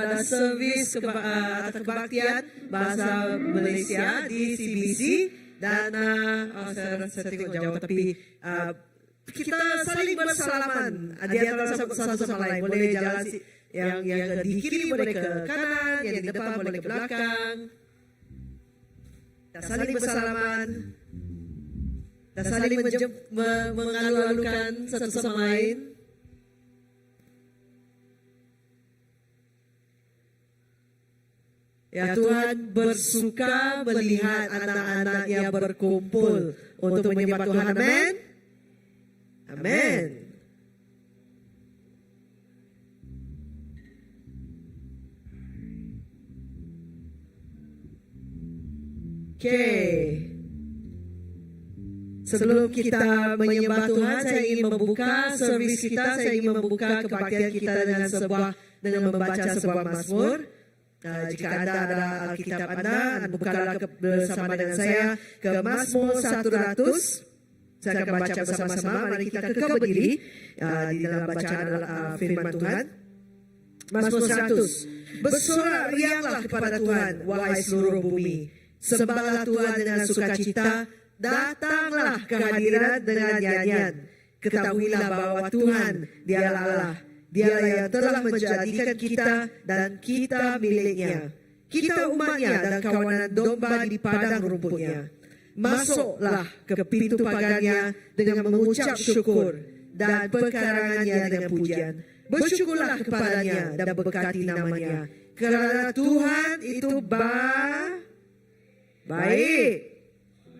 pada servis kebaktian bahasa Malaysia di CBC dan saya tengok jauh tapi kita saling bersalaman di antara satu sama lain. Boleh jalan yang di kiri boleh ke kanan, yang di depan boleh ke belakang. Kita saling bersalaman. Kita saling mengalu-alukan satu sama lain. Ya, Tuhan bersuka melihat anak-anaknya berkumpul untuk menyembah Tuhan. Amin. Amin. Oke. Sebelum kita menyembah Tuhan, saya ingin membuka servis kita, saya ingin membuka kebaktian kita dengan membaca sebuah mazmur. Jika anda ada Alkitab anda bukalah bersama dengan saya ke Mazmur 100. Saya akan baca bersama-sama. Mari kita kekal berdiri di dalam bacaan firman Tuhan. Mazmur 100. Bersorak rianglah kepada Tuhan, wahai seluruh bumi. Sembahlah Tuhan dengan sukacita, datanglah kehadiran dengan nyanyian. Ketahuilah bahwa Tuhan dialah Allah. Dialah yang telah menjadikan kita dan kita miliknya. Kita umatnya dan kawanan domba di padang rumputnya. Masuklah ke pintu pagarnya dengan mengucap syukur dan perkarangannya dengan pujian. Bersyukurlah kepadanya dan berkati namanya. Kerana Tuhan itu baik.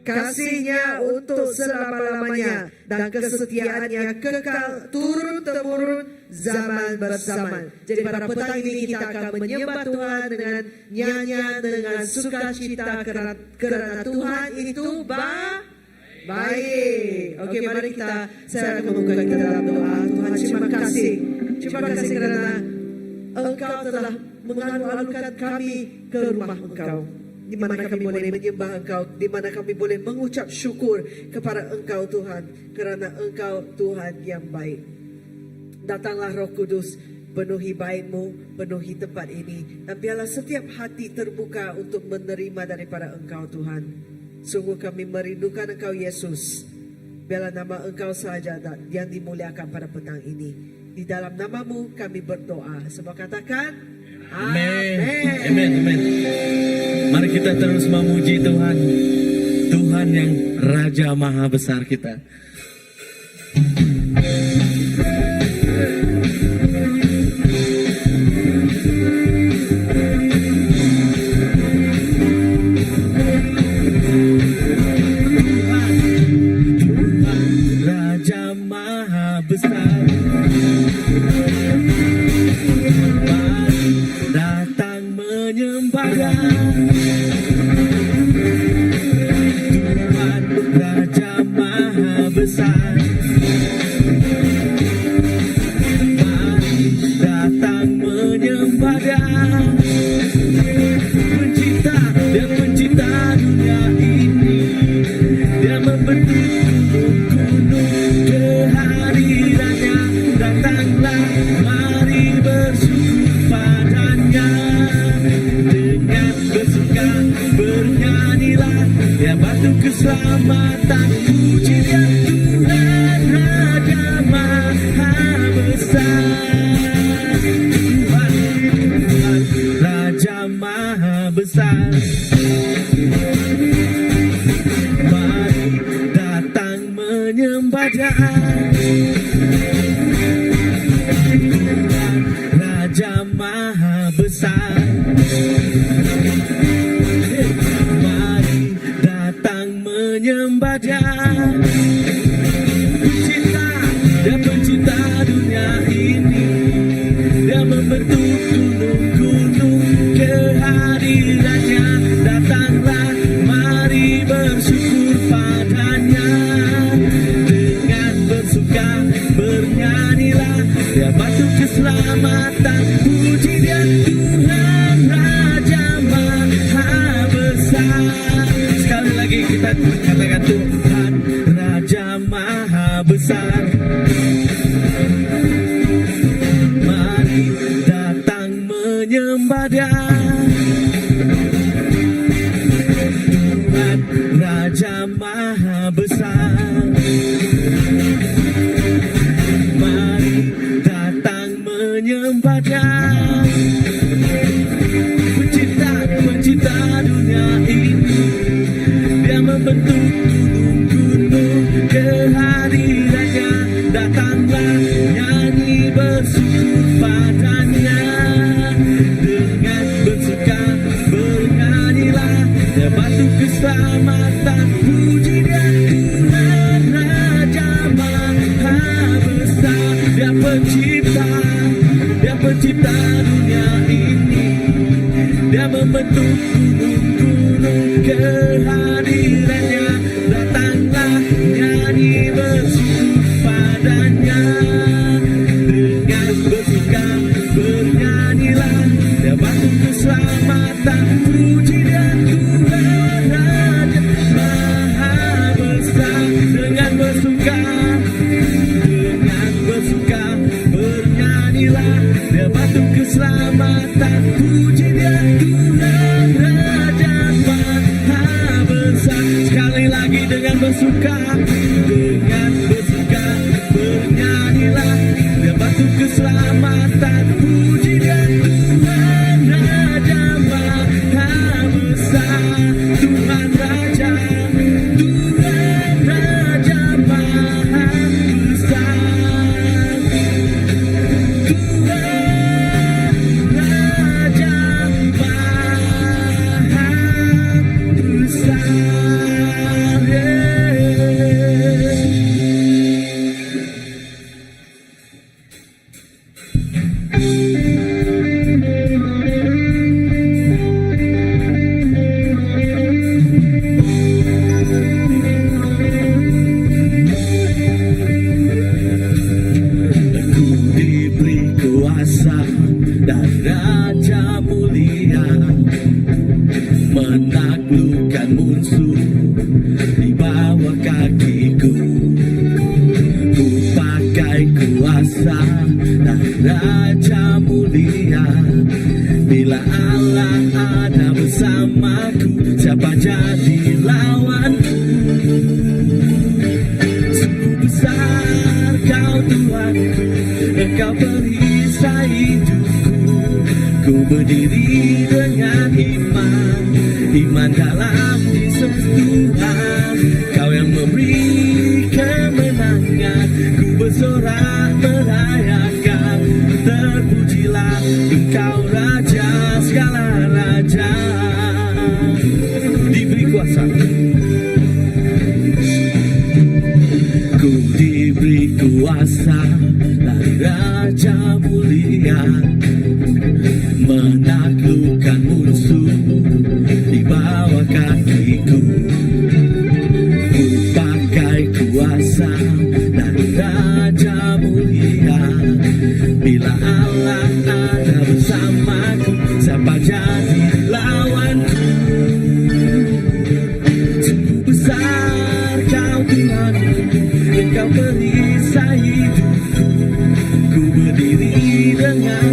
Kasihnya untuk selama-lamanya dan kesetiaannya kekal turun-temurun zaman bersamaan. Jadi pada petang ini kita akan menyembah Tuhan dengan nyanyian, dengan sukacita kerana Tuhan itu baik. Okey, mari saya akan membuka kita dalam doa. Tuhan, terima kasih. Terima kasih kerana Engkau telah mengalu-alukan kami ke rumah Engkau, di mana kami boleh menyembah Engkau, di mana kami boleh mengucap syukur kepada Engkau Tuhan, kerana Engkau Tuhan yang baik. Datanglah Roh Kudus, penuhi baik-Mu, penuhi tempat ini, dan biarlah setiap hati terbuka untuk menerima daripada Engkau Tuhan. Sungguh kami merindukan Engkau Yesus. Biarlah nama Engkau sahaja yang dimuliakan pada petang ini. Di dalam nama-Mu kami berdoa. Semua katakan Amin. Amin. Amin. Mari kita terus memuji Tuhan. Tuhan yang Raja Maha Besar kita. Tuhan Raja Maha Besar. Datang menyembah. Tuhan Raja Maha Besar. Mari datang menyembah Dia. Pencipta, Dia pencipta dunia ini. Dia membentuk gunung-gunung kehadirannya. Datanglah, mari bersyukur padanya. Dengan bersuka bernyanyilah, Dia batu keselamatan. Puji Dia Tuhan Raja Maha Besar. Tuhan Raja Maha Besar. Mari datang menyembah Dia. Tuhan Raja Maha Besar. Mari datang menyembah Dia. Pencipta, Dia pencipta dunia ini. Dia membentuk gunung-gunung kehadirannya. Datanglah, mari bersyukur padanya. Dengan bersuka bernyanyilah, Dia batu keselamatan. Puji Dia Tuhan Raja Maha ada Tuhan Raja Maha Besar. Mari datang menyembahnya, pencipta dunia ini. Dia membentuk gunung-gunung, kehadirannya datanglah, nyanyi bersyukur padanya. Dengan bersuka bernyanyilah, dia batu keselamatan, puji dia Tuhan Raja Maha Besar. Dia pencipta dunia ini. Dia membentuk gunung-gunung, kehadirannya datanglah, nyanyi bersyukur padanya. Dengan bersuka bernyanyilah, dia batu keselamatan, puji dia Tuhan Raja Maha Besar. Dengan bersuka bernyanyilah, dia batu keselamatan, puji dia Tuhan Raja Maha Besar. Sekali lagi dengan bersuka bernyanyilah, dia batu keselamatan, puji dia Tuhan Raja Maha Besar. Tuhan Raja Maha Besar. Dan Raja mulia menaklukkan musuh di bawah kakiku. Ku pakai kuasa dan Raja mulia. Bila Allah ada bersamaku, siapa jadi lawanku? Sungguh besar kau Tuhanku, Engkau perisai hidupku. Ku berdiri dengan iman dalam Yesus Tuhan. Kau yang memberi kemenangan, ku bersorak merayakan. Terpujilah Engkau Raja segala raja, diberi kuasa. Ku diberi kuasa dari Raja mulia, menaklukkan musuh di bawah kakiku. Ku pakai kuasa dari Raja mulia. Bila Allah ada bersamaku, siapa jadi lawanku? Sungguh besar kau Tuhanku, Engkau perisai hidupku. Ku berdiri dengan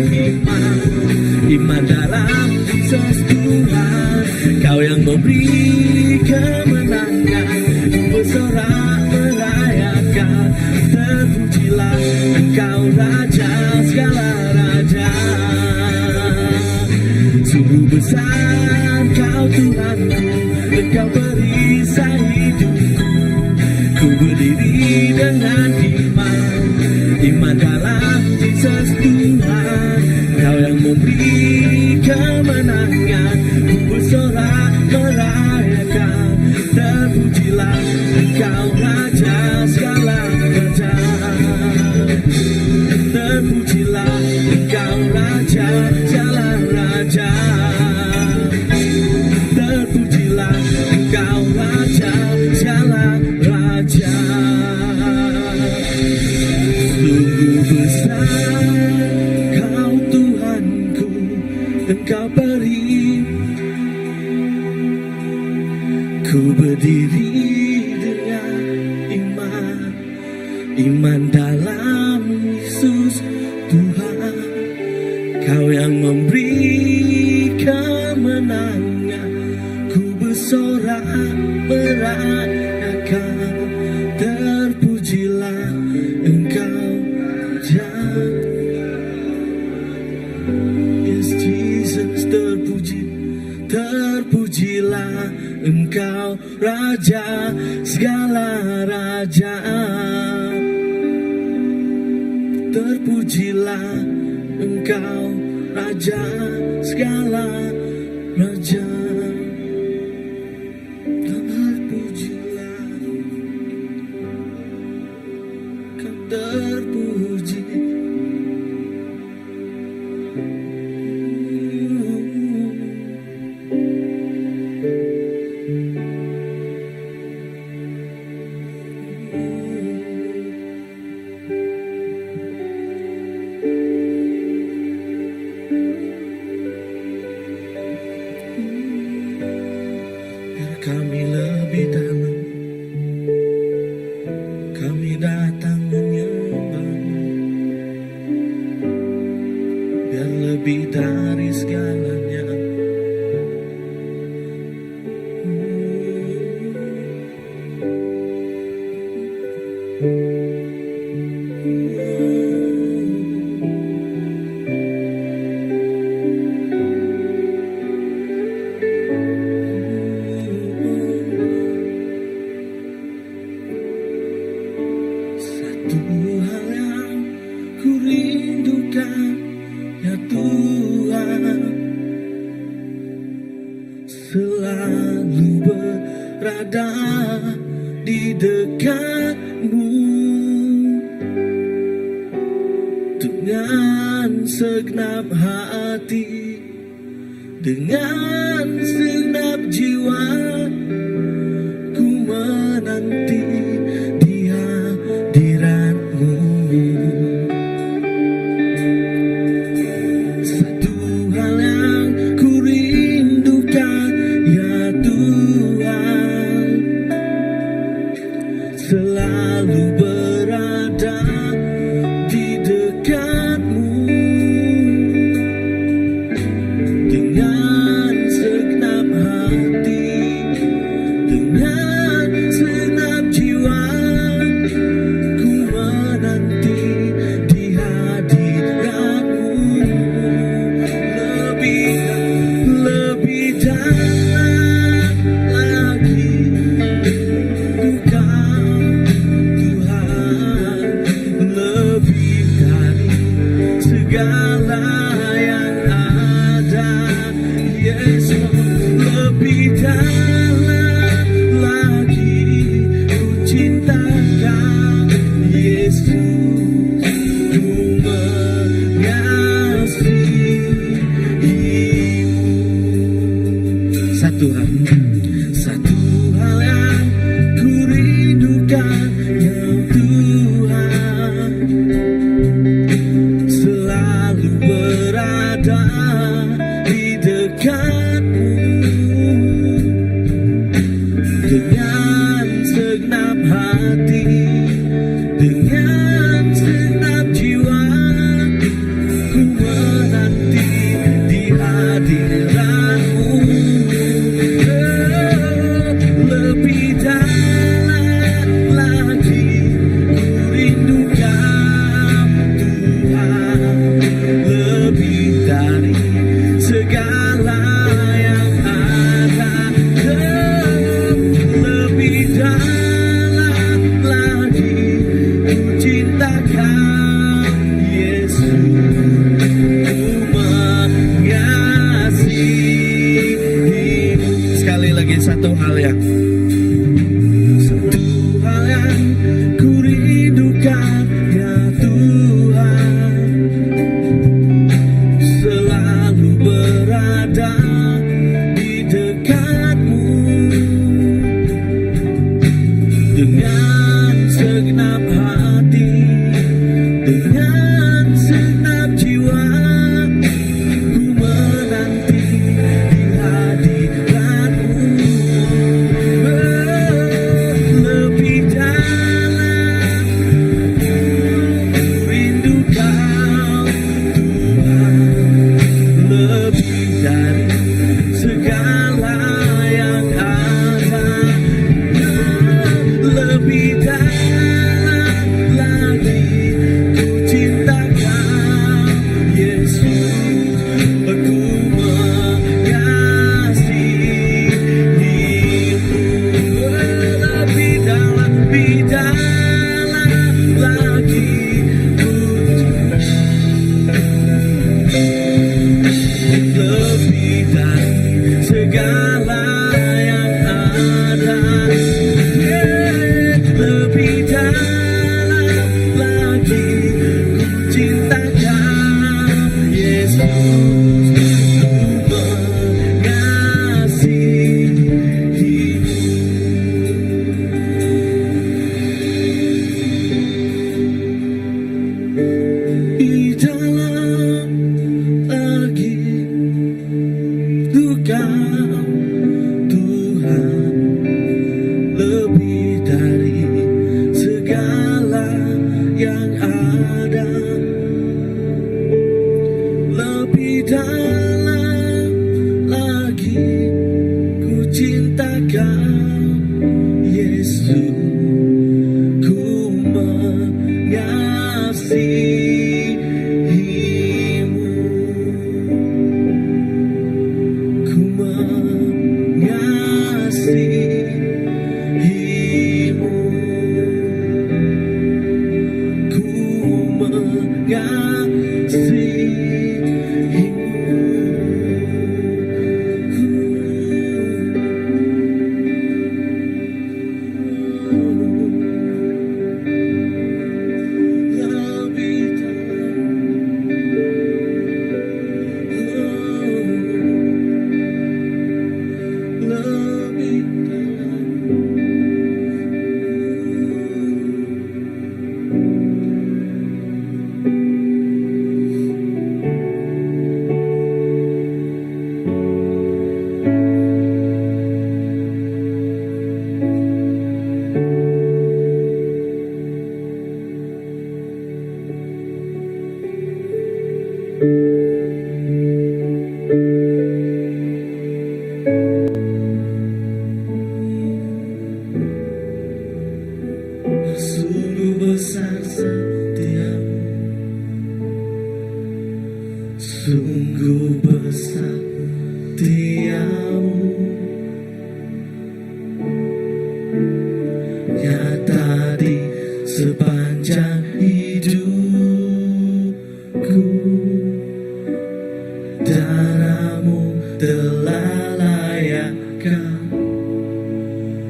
iman dalam Yesus Tuhan. Kau yang memberi kemenangan, ku bersorak merayakan. Terpujilah Engkau Raja segala raja. Sungguh besar kau Tuhanku, Engkau perisai hidupku. Ku berdiri dengan iman dalam Yesus Tuhan. Kau yang memberi kemenangan, ku bersorak merayakan. Terpujilah Engkau Raja segala raja. Terpujilah Engkau Raja segala raja. Terpujilah Engkau Raja segala raja. Sungguh besar kau Tuhanku, Engkau beri. Ku berdiri dengan iman dalam Yesus Tuhan. Kau yang memberi bersorak merayakan, terpujilah Engkau Raja. Yes Jesus, terpujilah Engkau Raja segala raja. Terpujilah Engkau Raja segala raja. Terpujilah Kau terpuji. Kami lebih dalam, kami datang menyembah, biar lebih dari segalanya. Satu hal yang ku rindukan, ya Tuhan, selalu berada di dekat-Mu dengan segenap hati, dengan segenap jiwa. Ku menanti di hadirat-Mu. Satu hal yang ku rindukan, ya Tuhan, selalu berada di dekat-Mu dengan segenap hati, dengan segenap jiwa. Ku menanti di hadirat-Mu. Lebih dalam lagi Engkau Tuhan, lebih dari segala yang ada. Yesus, lebih dalam lagi ku cinta Kau. Yesus, ku mengasihi-Mu. Satu hal yang ku rindukan, ya Tuhan, selalu berada di dekat-Mu dengan segenap hati, dengan segenap jiwa. Ku menanti di hadirat-Mu. Lebih dalam lagi ku rindukan Tuhan, lebih dari segala yang ada. Lebih dalam lagi ku cinta Kau. Yesus, ku mengasihi-Mu. Sekali lagi, satu hal yang ku rindukan, ya Tuhan, selalu berada di dekat-Mu dengan segenap hati, dengan segenap jiwa. Ku menanti di hadirat-Mu. Lebih dalam ku rindu Kau Tuhan, lebih dari segala yang ada. Untuk Kau Tuhan, lebih dari segala yang ada, lebih dalam lagi ku cinta Kau, Yesus. Ku mengasihimu, ku mengasihimu, ku lebih sungguh besar setiamu, sungguh besar setiamu, nyata di sepanjang hidupku. Darahmu telah layakkan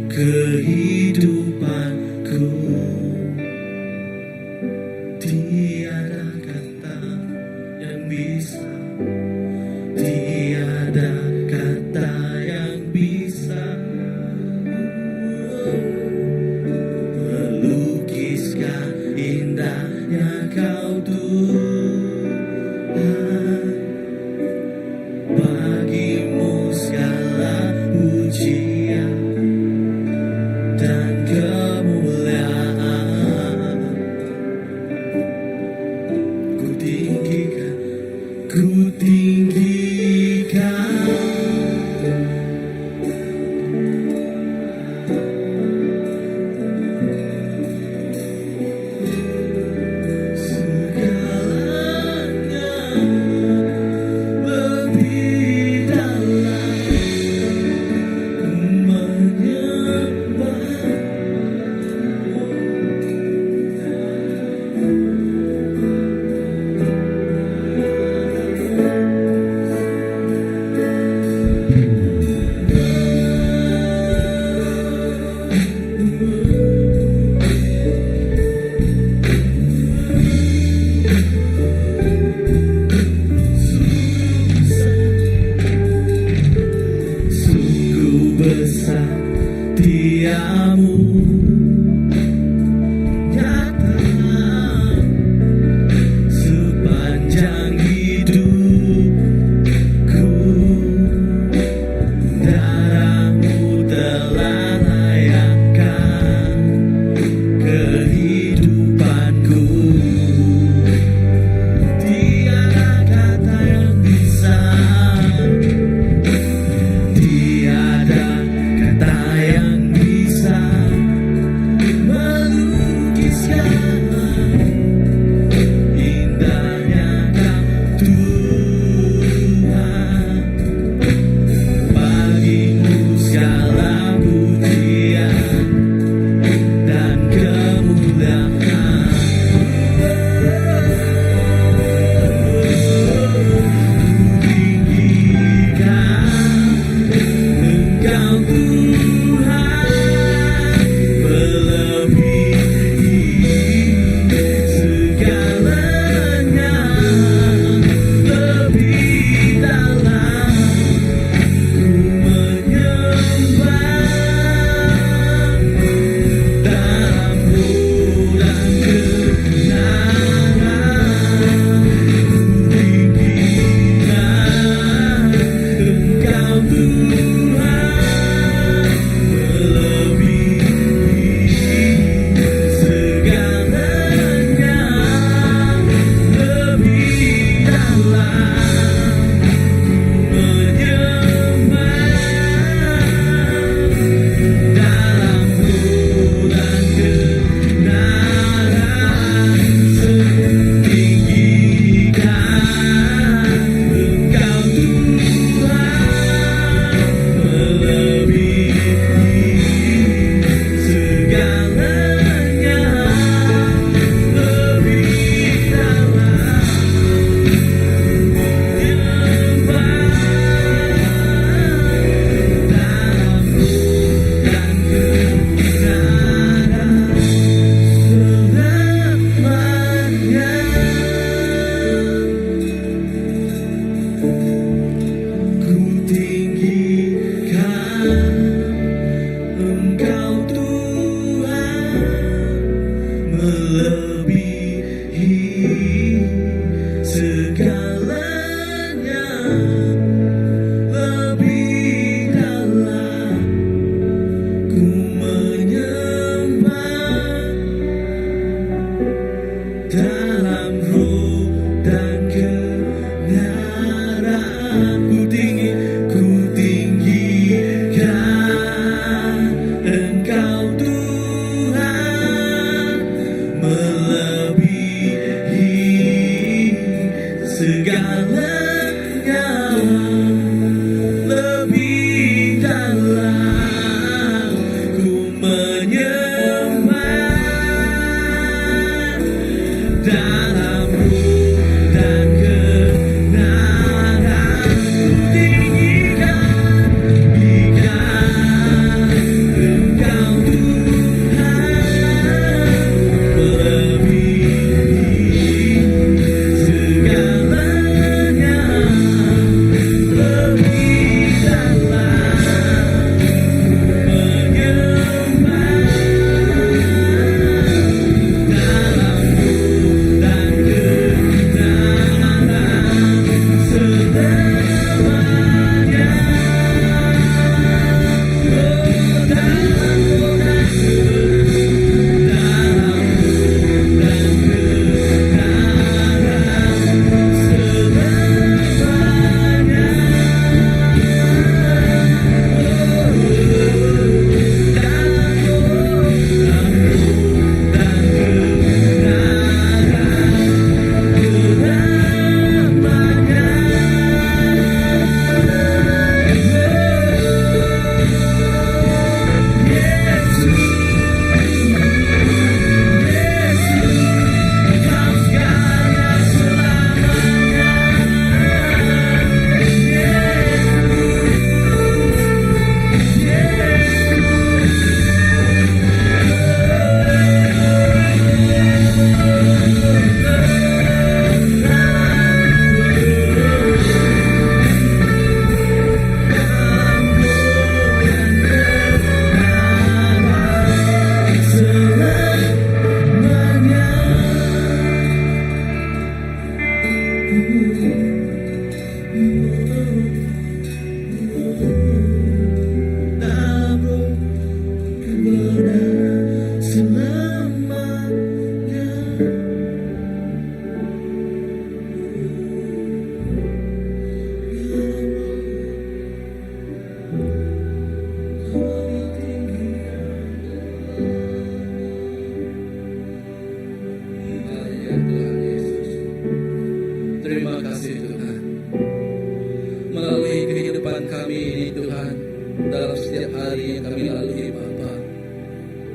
kehidupanku. Tiada kata yang bisa, tiada kata yang bisa melukiskan indahnya Kau Tuhan. Bagimu segala puji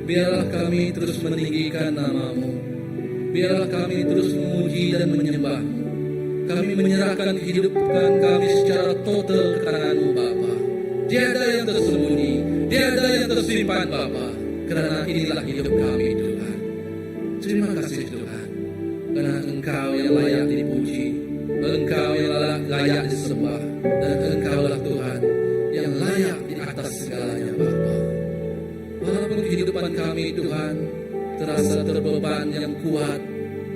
Biarlah kami terus meninggikan nama-Mu. Biarlah kami terus memuji dan menyembah-Mu. Kami menyerahkan kehidupan kami secara total ke tangan-Mu, Bapa. Tiada yang tersembunyi, tiada yang tersimpan, Bapa. Karena inilah hidup kami, Tuhan. Terima kasih, Tuhan. Karena Engkau yang layak dipuji, Engkau yang layak disembah, dan Engkaulah Tuhan yang layak di atas segalanya, Bapa. Walaupun kehidupan kami, Tuhan, terasa terbeban yang kuat,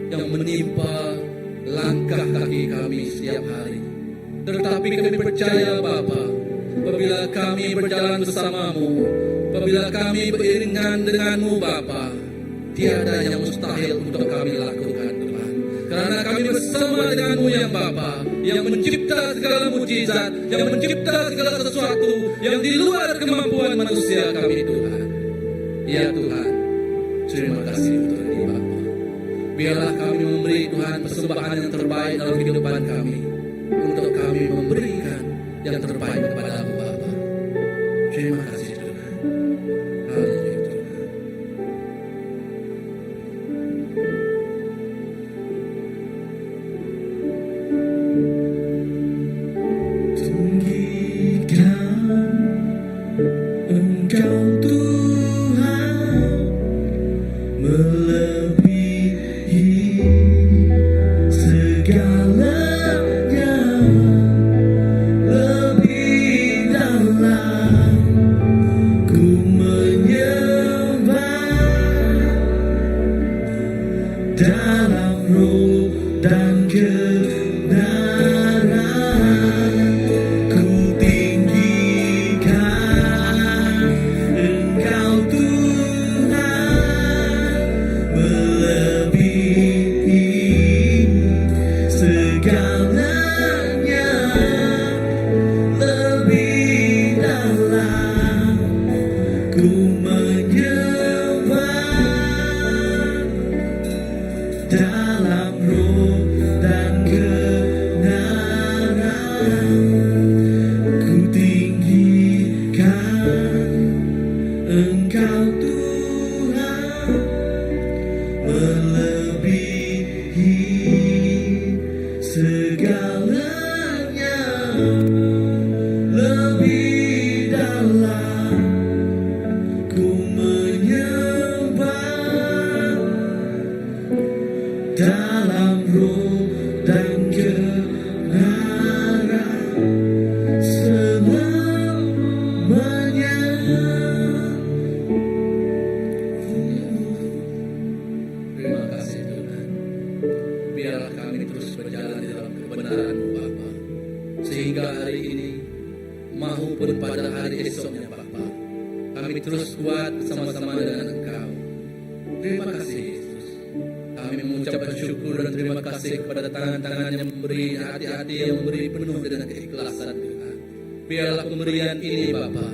yang menimpa langkah kaki kami setiap hari. Tetapi kami percaya, Bapa, bahwa apabila kami berjalan bersamamu, apabila kami beriringan denganmu Bapa, tiada yang mustahil untuk kami lakukan Tuhan. Karena kami bersama denganmu yang Bapa, yang mencipta segala mujizat, yang mencipta segala sesuatu yang di luar kemampuan manusia kami Tuhan. Ya Tuhan, terima kasih untuk ini Bapa. Biarlah kami memberi Tuhan persembahan yang terbaik dalam kehidupan kami, untuk kami memberikan yang terbaik kepada-Mu Bapa. Terima kasih Tuhan. Haleluya Tuhan. Tinggikan Engkau Tuhan, melebihi segalanya, lebih dalam ku menyembah dalam roh dan kebenaran. Ku tinggikan Engkau Tuhan, melebihi segalanya, lebih dalam ku menyembah dalam roh dan kebenaran. Ku tinggikan Engkau Tuhan, melebihi segalanya, lebih dalam ku menyembah dalam roh dan kebenaran selamanya. Terima kasih Tuhan. Biarlah kami terus berjalan di dalam kebenaran-Mu Bapa, sehingga hari ini maupun pada hari esoknya Bapa, kami terus kuat bersama-sama dengan Engkau. Terima kasih Yesus. Kami mengucapkan syukur dan terima kasih kepada tangan-tangan yang memberi, hati-hati yang memberi penuh dengan keikhlasan Tuhan. Biarlah pemberian ini Bapa,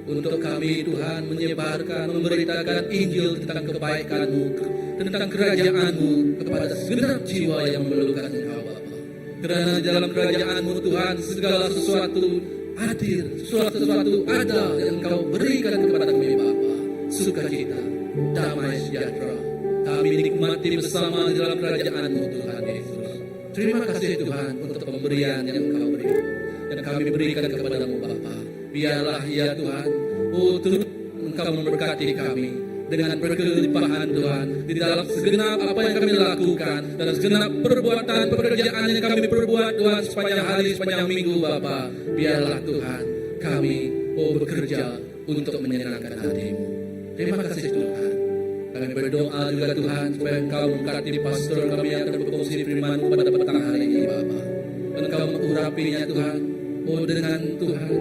untuk kami Tuhan menyebarkan, memberitakan Injil tentang kebaikan-Mu, tentang kerajaan-Mu kepada segenap jiwa yang memerlukan Engkau Bapa. Karena di dalam kerajaan-Mu Tuhan segala sesuatu hadir, sesuatu ada yang Engkau berikan kepada kami Bapa. Sukacita, damai sejahtera, kami nikmati bersama di dalam kerajaan-Mu Tuhan Yesus. Terima kasih Tuhan untuk pemberian yang Engkau beri, yang kami berikan kepada-Mu Bapa. Biarlah ya Tuhan, turut Engkau memberkati kami dengan berkelimpahan Tuhan di dalam segenap apa yang kami lakukan dan segenap perbuatan pekerjaan yang kami perbuat Tuhan sepanjang hari, sepanjang minggu Bapa. Biarlah Tuhan kami bekerja untuk menyenangkan hati-Mu. Terima kasih Tuhan. Kami berdoa juga Tuhan supaya Engkau memberkati pastor kami yang akan berkongsi firman-Mu pada petang hari ini Bapa. Engkau mengurapinya Tuhan, dengan Tuhan,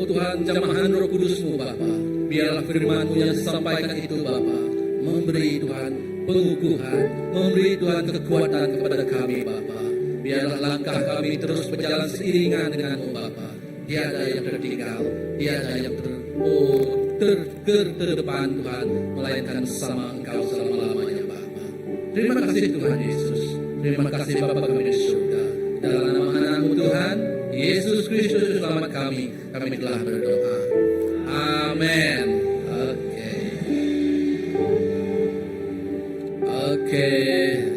Tuhan jamahan Roh Kudus-Mu Bapa. Biarlah firman-Mu yang disampaikan itu Bapa, memberi Tuhan pengukuhan, memberi Tuhan kekuatan kepada kami Bapa. Biarlah langkah kami terus berjalan seiringan dengan-Mu Bapa. Tiada yang tertinggal, tiada yang terdepan Tuhan, melainkan bersama Engkau selama-lamanya Bapa. Terima kasih Tuhan Yesus. Terima kasih Bapa kami di surga. Dalam nama anak-Mu Tuhan Yesus Kristus selamat kami telah berdoa. Amin. Oke,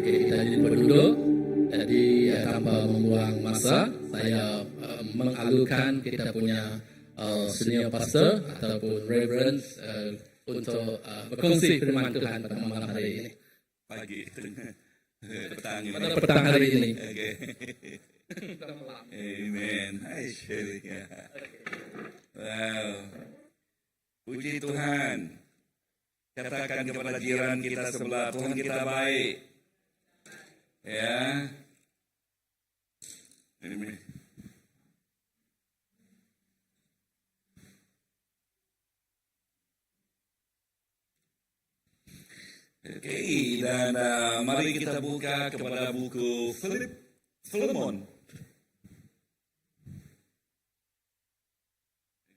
kita jadi berduduk. Jadi tanpa membuang masa, saya mengalukan kita punya senior pastor ataupun reverend untuk berkongsi firman Tuhan pada malam hari ini. Pagi. Petang ini. Pada petang hari ini. Okay. Amen. Wow. Puji Tuhan. Katakan kepada jiran kita sebelah, Tuhan kita baik. Ya. Amen. Oke, dan mari kita buka kepada buku Filemon.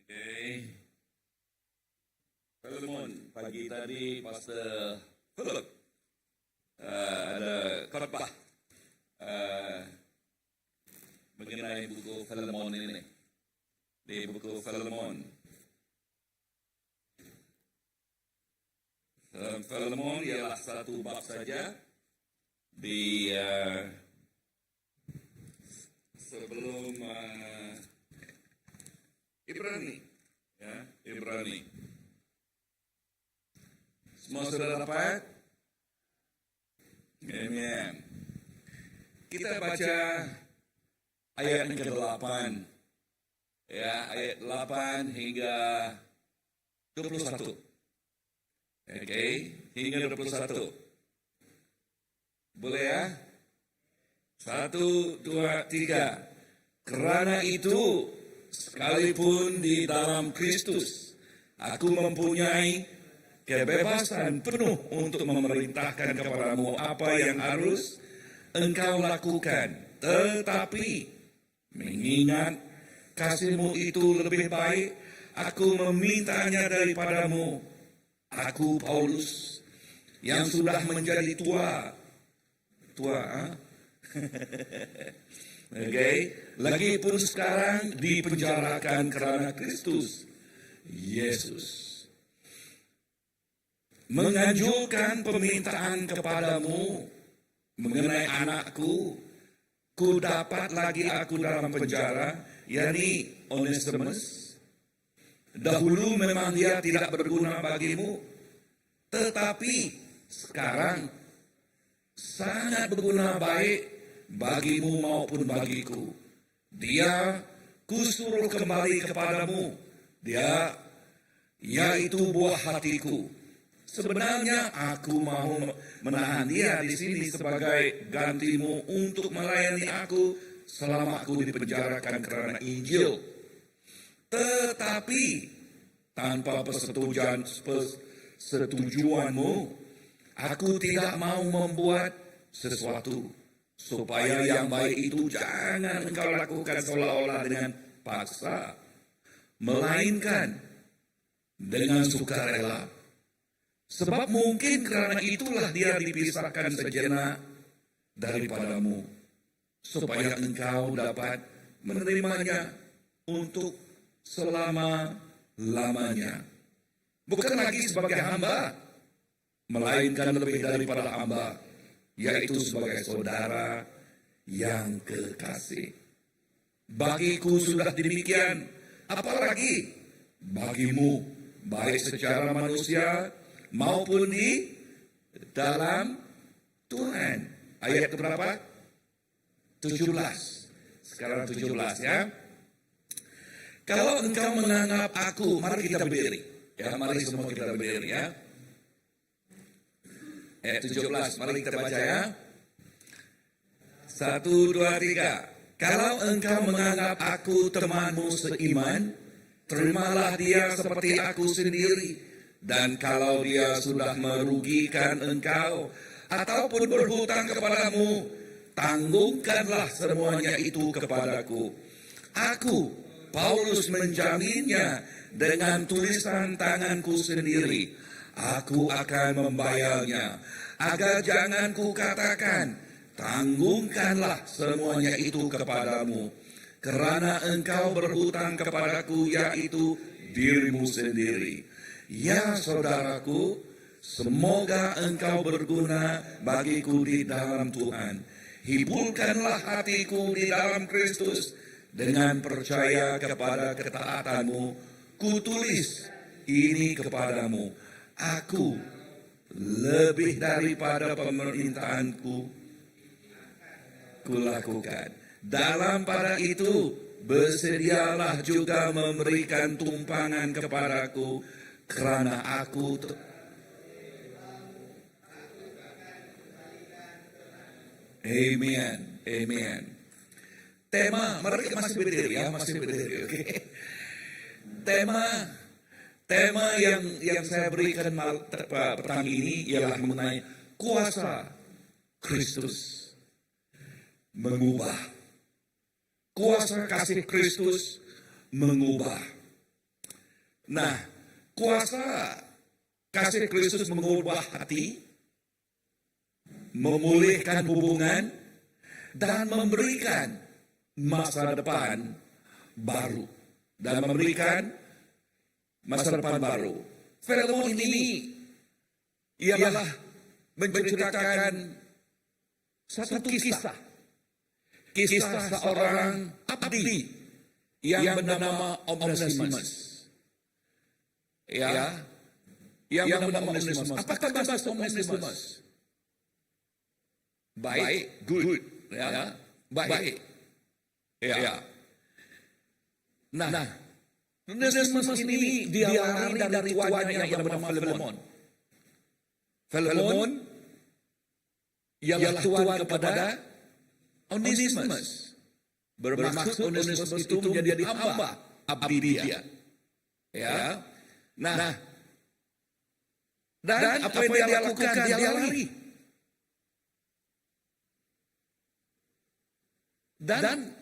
Oke, Filemon. Pagi tadi Pastor Philip ada khotbah mengenai buku Filemon ini. Di buku Filemon. Filemon ialah satu bab saja di sebelum Ibrani, ya, Ibrani. Semua sudah dapat? Amen. Kita baca ayat yang ke-8, ya, ayat 8 hingga 21. Oke, hingga 21. Boleh ya? 1, 2, 3. Karena itu, sekalipun di dalam Kristus, aku mempunyai kebebasan penuh untuk memerintahkan kepadamu apa yang harus engkau lakukan. Tetapi, mengingat kasihmu itu lebih baik, aku memintanya daripadamu. Aku Paulus yang sudah menjadi tua, Oke, lagi pun sekarang dipenjarakan karena Kristus Yesus. Mengajukan permintaan kepadamu mengenai anakku, ku dapat lagi aku dalam penjara, yakni Onesimus. Dahulu memang dia tidak berguna bagimu, tetapi sekarang sangat berguna baik bagimu maupun bagiku. Dia kusuruh kembali kepadamu. Dia, yaitu buah hatiku. Sebenarnya aku mau menahan dia di sini sebagai gantimu untuk melayani aku selama aku dipenjarakan karena Injil. Tetapi tanpa persetujuanmu, aku tidak mau membuat sesuatu supaya yang baik itu jangan engkau lakukan seolah-olah dengan paksa, melainkan dengan sukarela. Sebab mungkin karena itulah dia dipisahkan sejenak daripadamu, supaya engkau dapat menerimanya untuk selama-lamanya. Bukan lagi sebagai hamba, melainkan lebih daripada hamba, yaitu sebagai saudara yang kekasih. Bagiku sudah demikian, apalagi bagimu, baik secara manusia maupun di dalam Tuhan. Ayat berapa? 17. Sekarang 17 ya. Kalau engkau menganggap aku, mari kita berdiri. Ya, mari semua kita berdiri ya. Ayat 17, mari kita baca ya. 1, 2, 3. Kalau engkau menganggap aku temanmu seiman, terimalah dia seperti aku sendiri. Dan kalau dia sudah merugikan engkau ataupun berhutang kepadamu, tanggungkanlah semuanya itu kepadaku. Aku, Paulus, menjaminnya dengan tulisan tanganku sendiri. Aku akan membayarnya, agar jangan kukatakan, tanggungkanlah semuanya itu kepadamu. Karena engkau berhutang kepadaku, yaitu dirimu sendiri. Ya saudaraku, semoga engkau berguna bagiku di dalam Tuhan. Hiburkanlah hatiku di dalam Kristus dengan percaya kepada ketaatanmu. Kutulis ini kepadamu. Aku lebih daripada pemerintahanku kulakukan. Dalam pada itu bersedialah juga memberikan tumpangan kepadaku, karena aku Amen, amen. Tema, mereka masih berdiri ya, masih berdiri, oke. tema yang saya berikan petang ini ialah mengenai kuasa Kristus mengubah. Kuasa kasih Kristus mengubah. Nah, kuasa kasih Kristus mengubah hati, memulihkan hubungan, dan memberikan masa depan baru. Dan memberikan masa depan baru. Film ini ialah menceritakan satu kisah. Kisah seorang abdi yang bernama Onesimus. Ya, yang bernama Onesimus. Apakah bahasa Onesimus? Baik, good. Ya, baik. Ya. Nah, Onesimus ini dia lari dari tuannya yang bernama Filemon. Filemon ialah tuan kepada Onesimus. Bermaksud Onesimus itu menjadi hamba abdi dia. Ya. Nah, dan apa yang dia lakukan? Dia lari. Dan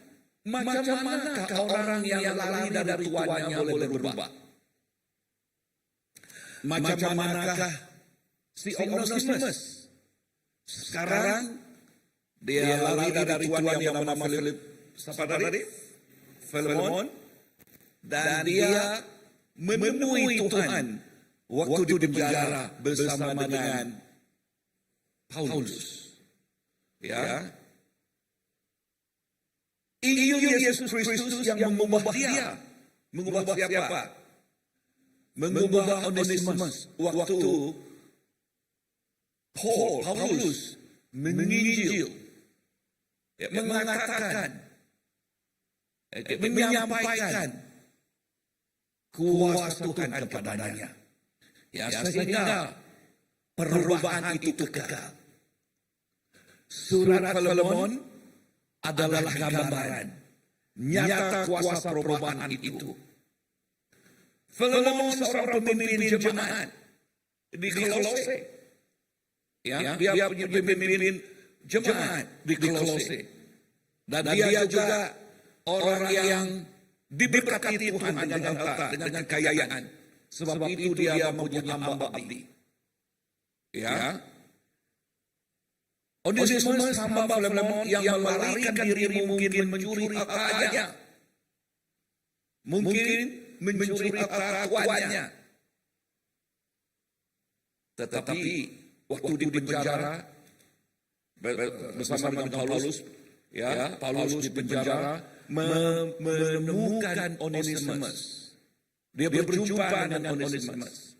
macam manakah orang yang lari dari tuannya boleh berubah? Macam manakah si Onesimus? Sekarang dia lari dari tuan yang bernama Filemon, dan dia menemui Tuhan waktu di penjara bersama dengan Paulus. Ya. Injil Yesus Kristus yang mengubah dia. Mengubah siapa? Mengubah Onesimus waktu Paulus menginjil, mengatakan, menyampaikan kuasa Tuhan kepadanya. Ya, sehingga perubahan itu kekal. Surat Filemon adalah gambaran nyata kuasa perubahan itu. Filemon seorang pemimpin jemaat di Kolose. Ya, dia punya pemimpin jemaat di Kolose. Dan dia juga orang yang diberkati Tuhan dengan harta, dengan kekayaan. Sebab itu dia mempunyai hamba abdi. Ya. Onesimus hamba Filemon yang melarikan diri mungkin mencuri hartanya. Mungkin mencuri harta tuannya. Tetapi waktu di penjara bersama dengan Paulus, ya, Paulus di penjara menemukan Onesimus. Dia berjumpa dengan Onesimus.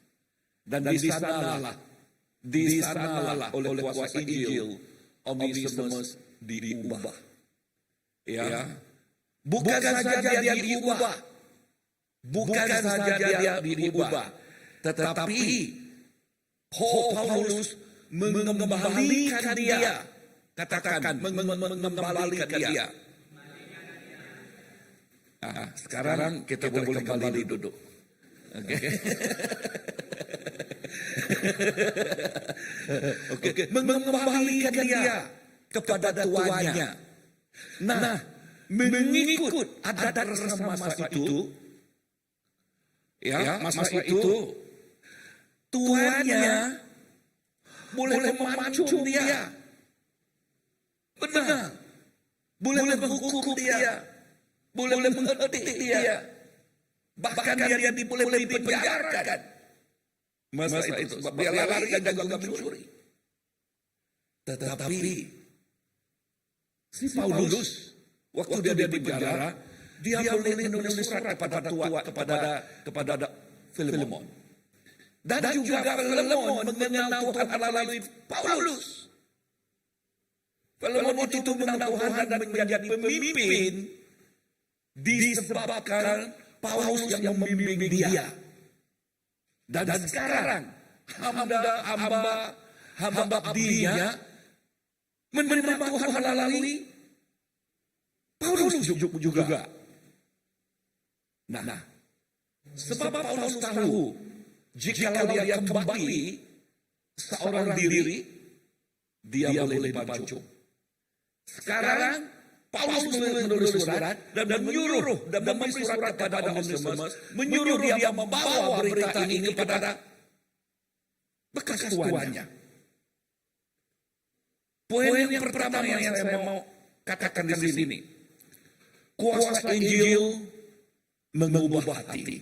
Dan di sanalah oleh kuasa Injil Onesimus diubah. Ya. Bukan saja dia diubah. Bukan saja dia diubah. Tetapi Paulus mengembalikan dia. Katakan, mengembalikan dia. Sekarang kita boleh kembali duduk. Oke. Mengembalikan dia kepada tuannya. Nah, mengikut adat masa itu, ya, masa itu, tuannya boleh memancung dia. Benar. Boleh menghukum dia. Boleh mengetik dia. Bahkan dia boleh dipenjarakan. Masa itu sebab dia lari dan juga mencuri. Tetapi si Paulus waktu dia di penjara, dia boleh menulis surat kepada Filemon. Dan juga Filemon mengenal Tuhan melalui Paulus. Filemon itu mengenal Tuhan dan menjadi pemimpin disebabkan Paulus yang membimbing dia. Dan sekarang hamba abdinya menerima Tuhan melalui Paulus juga. Nah, Sebab Paulus tahu, jikalau dia kembali seorang diri, dia boleh dipancung. Sekarang Paulus menulis surat dan menyuruh dan memberi surat kepada Onesimus, menyuruh dia membawa berita ini kepada bekas tuannya. Poin yang pertama yang saya mau katakan di sini, kuasa Injil mengubah hati.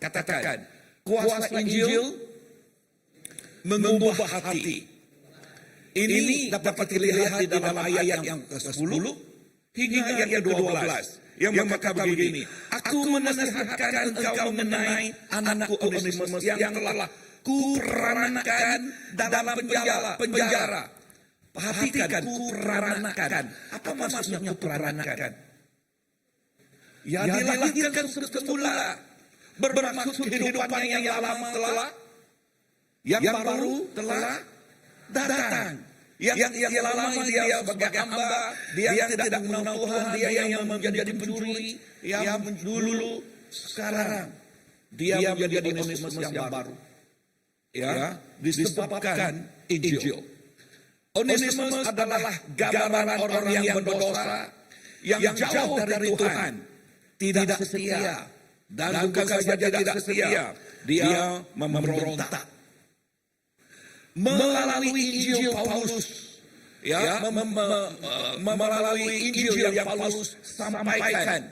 Katakan, kuasa Injil mengubah hati. Ini dapat dilihat di dalam ayat yang ke-10 hingga ayat ke-12 yang berkata begini, aku menasihatkan engkau mengenai anakku Onesimus yang telah kuperanakan dalam penjara. Perhatikan, kuperanakan. Apa maksudnya kuperanakan? Ya, dilahirkan semula, bermaksud kehidupan yang lama telah, yang baru telah datang. Yang lama dia sebagai hamba, dia yang tidak mengenal Tuhan, dia yang menjadi pencuri, yang dulu, sekarang dia menjadi Onesimus yang baru. Ya, disebabkan Injil. Onesimus adalah gambaran orang yang berdosa, yang jauh dari Tuhan, tidak setia, dan bukan saja tidak setia, dia memberontak. Melalui Injil Paulus, melalui Injil yang Paulus sampaikan,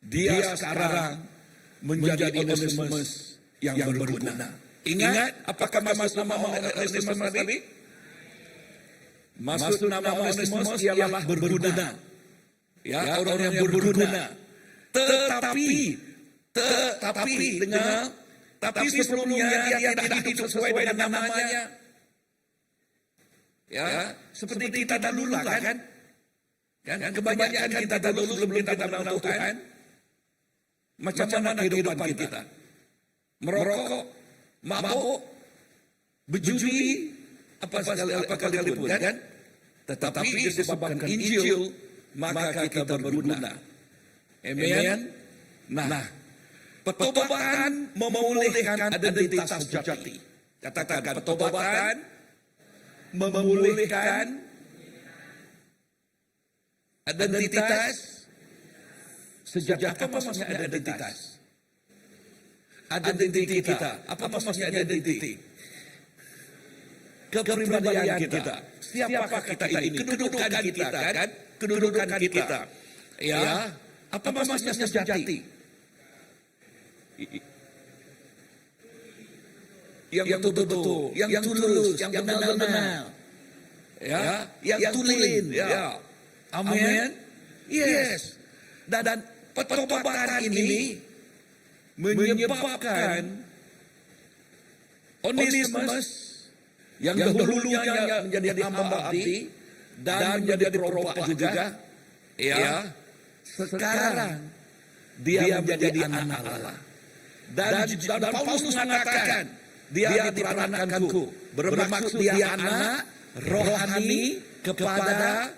dia sekarang menjadi Onesimus yang berguna. Ingat, apakah maksud nama Onesimus tadi? Maksud nama Onesimus ialah berguna. Ya, orang yang berguna. Tetapi dengan sebelumnya dia tidak hidup sesuai dengan namanya. Ya, seperti kita dulu kan? Kebanyakan kita dulu sebelum kita mengenal Tuhan. Macam mana kehidupan kita? Merokok, mabuk, berjudi, apa sekalipun kan? Tetapi disebabkan Injil, maka kita berguna. Amen. Nah, pertobatan memulihkan identitas sejati. Katakan, pertobatan memulihkan identitas sejati. Apa maksudnya identitas? Identiti kita. Apa maksudnya identiti? Kepribadian kita. Siapakah kita ini? Kedudukan kita kan? Kedudukan kita. Ya. Apa maksudnya sejati? Yang betul-betul, yang tulus, yang benar-benar. Ya, yang tulin. Ya. Amin. Yes. Dan pertobatan ini menyebabkan Onesimus yang dahulunya menjadi hamba abdi dan menjadi perompak juga, ya, sekarang dia menjadi anak Allah. Dan Paulus mengatakan, dia diperankanku, bermaksud dia anak rohani kepada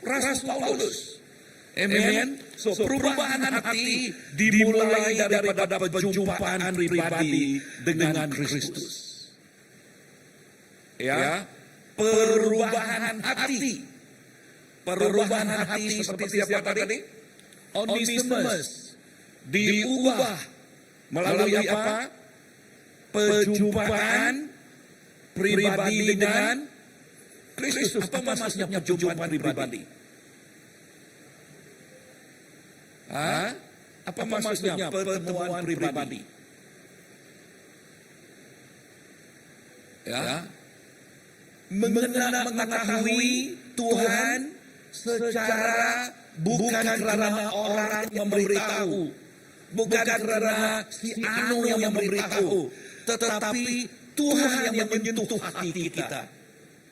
Rasul Paulus. Amen. So, perubahan hati dimulai daripada perjumpaan pribadi dengan Kristus. Ya, perubahan hati. Perubahan hati seperti siapa tadi? Onesimus diubah melalui apa? Perjumpaan pribadi dengan Kristus. Apa maksudnya perjumpaan pribadi? Apa maksudnya pertemuan pribadi? Ya, mengetahui Tuhan secara bukan karena orang yang memberitahu, bukan karena si anu yang memberitahu, tetapi Tuhan yang menyentuh hati kita.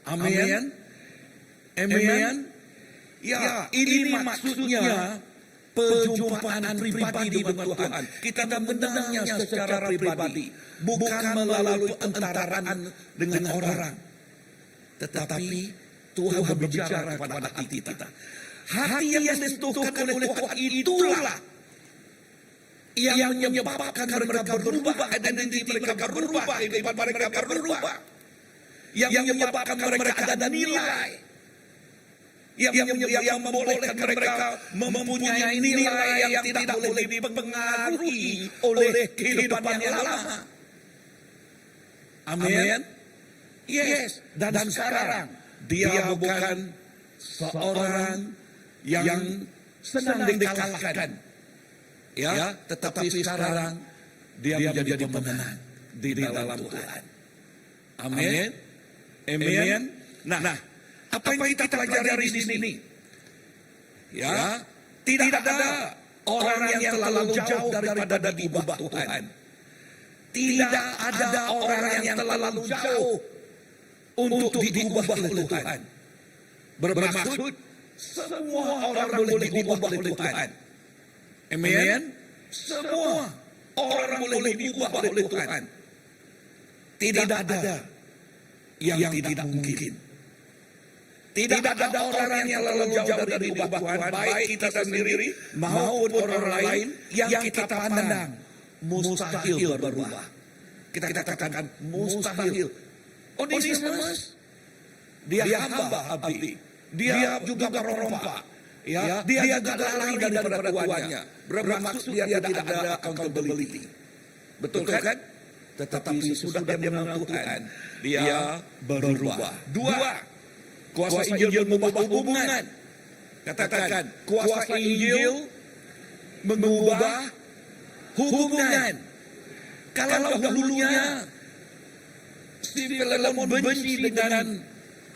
Amin. Amin. Ya, ini maksudnya perjumpaan pribadi dengan Tuhan. Kita mendengarnya secara pribadi, bukan melalui pentaraan dengan orang, tetapi Tuhan berbicara kepada hati kita. Hati yang disentuhkan oleh Tuhan itulah yang menyebabkan mereka berubah, identiti mereka berubah, kehidupan mereka berubah, yang menyebabkan mereka ada nilai, yang membolehkan mereka mempunyai nilai yang tidak boleh dipengaruhi oleh kehidupan yang lama. Amin. Yes. Dan sekarang dia bukan seorang yang senang dikalahkan. Ya, tetapi sekarang dia menjadi pemenang di dalam Tuhan. Amin. Amin. Nah, apa yang kita pelajari di sini? Ya, tidak ada orang yang terlalu jauh daripada diubah Tuhan. Tidak ada orang yang terlalu jauh untuk diubah oleh Tuhan. Bermaksud semua orang boleh diubah oleh Tuhan. Amin. Semua orang boleh diubah oleh Tuhan. Tidak ada yang tidak mungkin. Tidak ada orang yang terlalu jauh dari diubah Tuhan, baik kita sendiri maupun orang lain yang kita pandang mustahil berubah. Kita katakan mustahil. Onesimus, dia hamba abdi. Dia juga perompak. Ya, dia juga lari daripada tuannya. Bermaksud dia tidak ada accountability. Betul kan? Tetapi sudah dia mengenal Tuhan, dia berubah. Dua, kuasa Injil mengubah hubungan. Katakan, kuasa Injil mengubah hubungan. Kalau dahulunya si Filemon benci dengan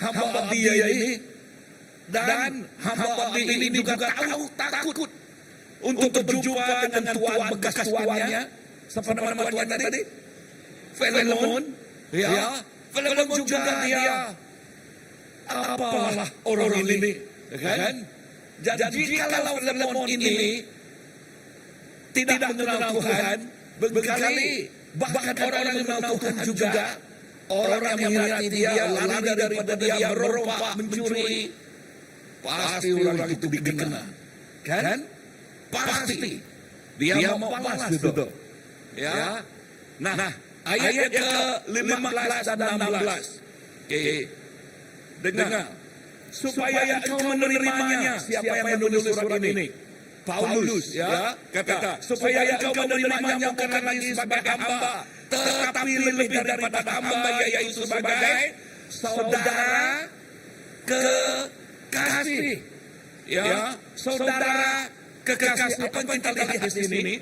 hamba dia ini, dan hamba ini juga takut untuk berjumpa dengan tuan bekas tuannya, siapa nama tuannya tadi? Filemon. Ya, Filemon juga dia apalah orang ini, kan? Jadi kalau Filemon ini tidak mengenal Tuhan, berkali bahkan orang yang mengenal Tuhan juga, orang yang mengira dia lari daripada dia, merompak, mencuri, pasti orang itu dikena, kan? Pasti dia mau balas itu. Ya. Nah, ayat ke-15 dan 16. Oke. Dengar. Supaya engkau menerimanya. Siapa yang menulis surat ini? Paulus, ya. Kata, supaya engkau menerimanya bukan lagi sebagai hamba, tetapi lebih daripada hamba, yaitu sebagai saudara kekasih. Ya, saudara kekasih. Apa yang kita lihat di sini?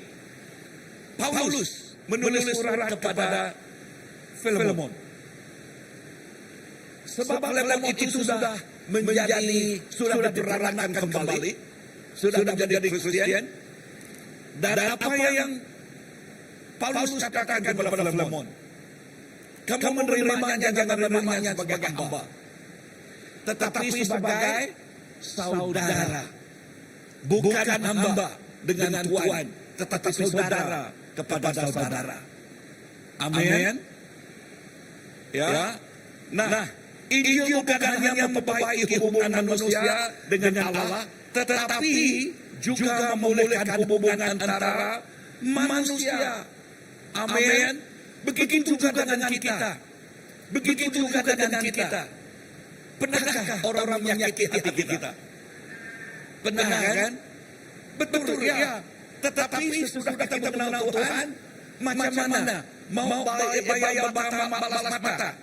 Paulus menulis surat kepada Filemon. Sebab Filemon itu sudah diperanakan kembali, sudah menjadi Kristen. Dan apa yang Paulus katakan kepada Filemon, kamu menerimanya jangan menerimanya sebagai hamba, tetapi sebagai saudara. Bukan hamba dengan Tuhan, tetapi saudara kepada saudara. Amin. Ya. Nah, Injil bukan hanya memperbaiki hubungan manusia dengan Allah, tetapi juga memulihkan hubungan antara manusia. Amin. Begitu juga dengan kita. Begitu juga dengan kita. Pernahkah orang menyakiti hati kita? Pernah kan? Betul ya. Tetapi sesudah kita mengenal Tuhan, macam mana? Mau bayar balas mata?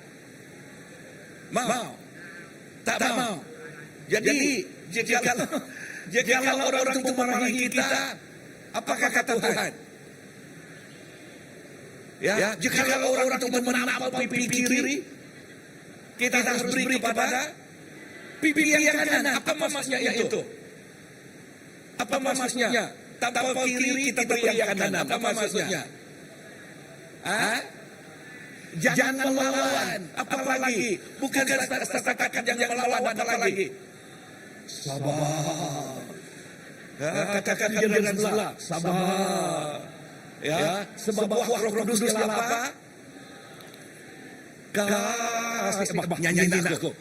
Mau? Tak mau. Jadi jika orang itu memarahi kita, apakah kata Tuhan? Ya, jika orang itu menampar pipi kiri, kita harus beri kepada pipi yang kanan. Apa maksudnya itu? Apa maksudnya? Tampar kiri kita beri yang kanan. Apa maksudnya? Jangan melawan. Apalagi bukan katakan jangan melawan, apalagi sabar. Katakan dengan sebelah, sabar. Ya, sebab buah Roh Kudus ialah apa? Kasih. Nyanyiin aku.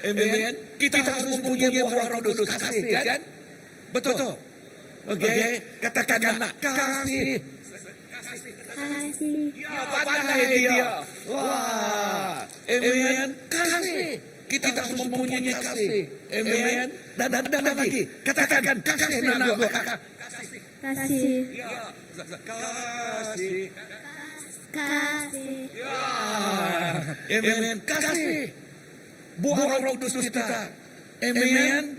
Amen. Kita harus mempunyai buah Roh Kudus, kasih, kan? Betul. Oke, katakan nak kasih. Kasih. Ya, pandai dia. Wah, amen. Kasih. Kita harus mempunyai kasih. Amen. Dan lagi, katakan kasih nak gua. Kasih. Ya, kasih. Kasih. Ya, amen. Kasih. Buah Roh Kudus kita. Amen.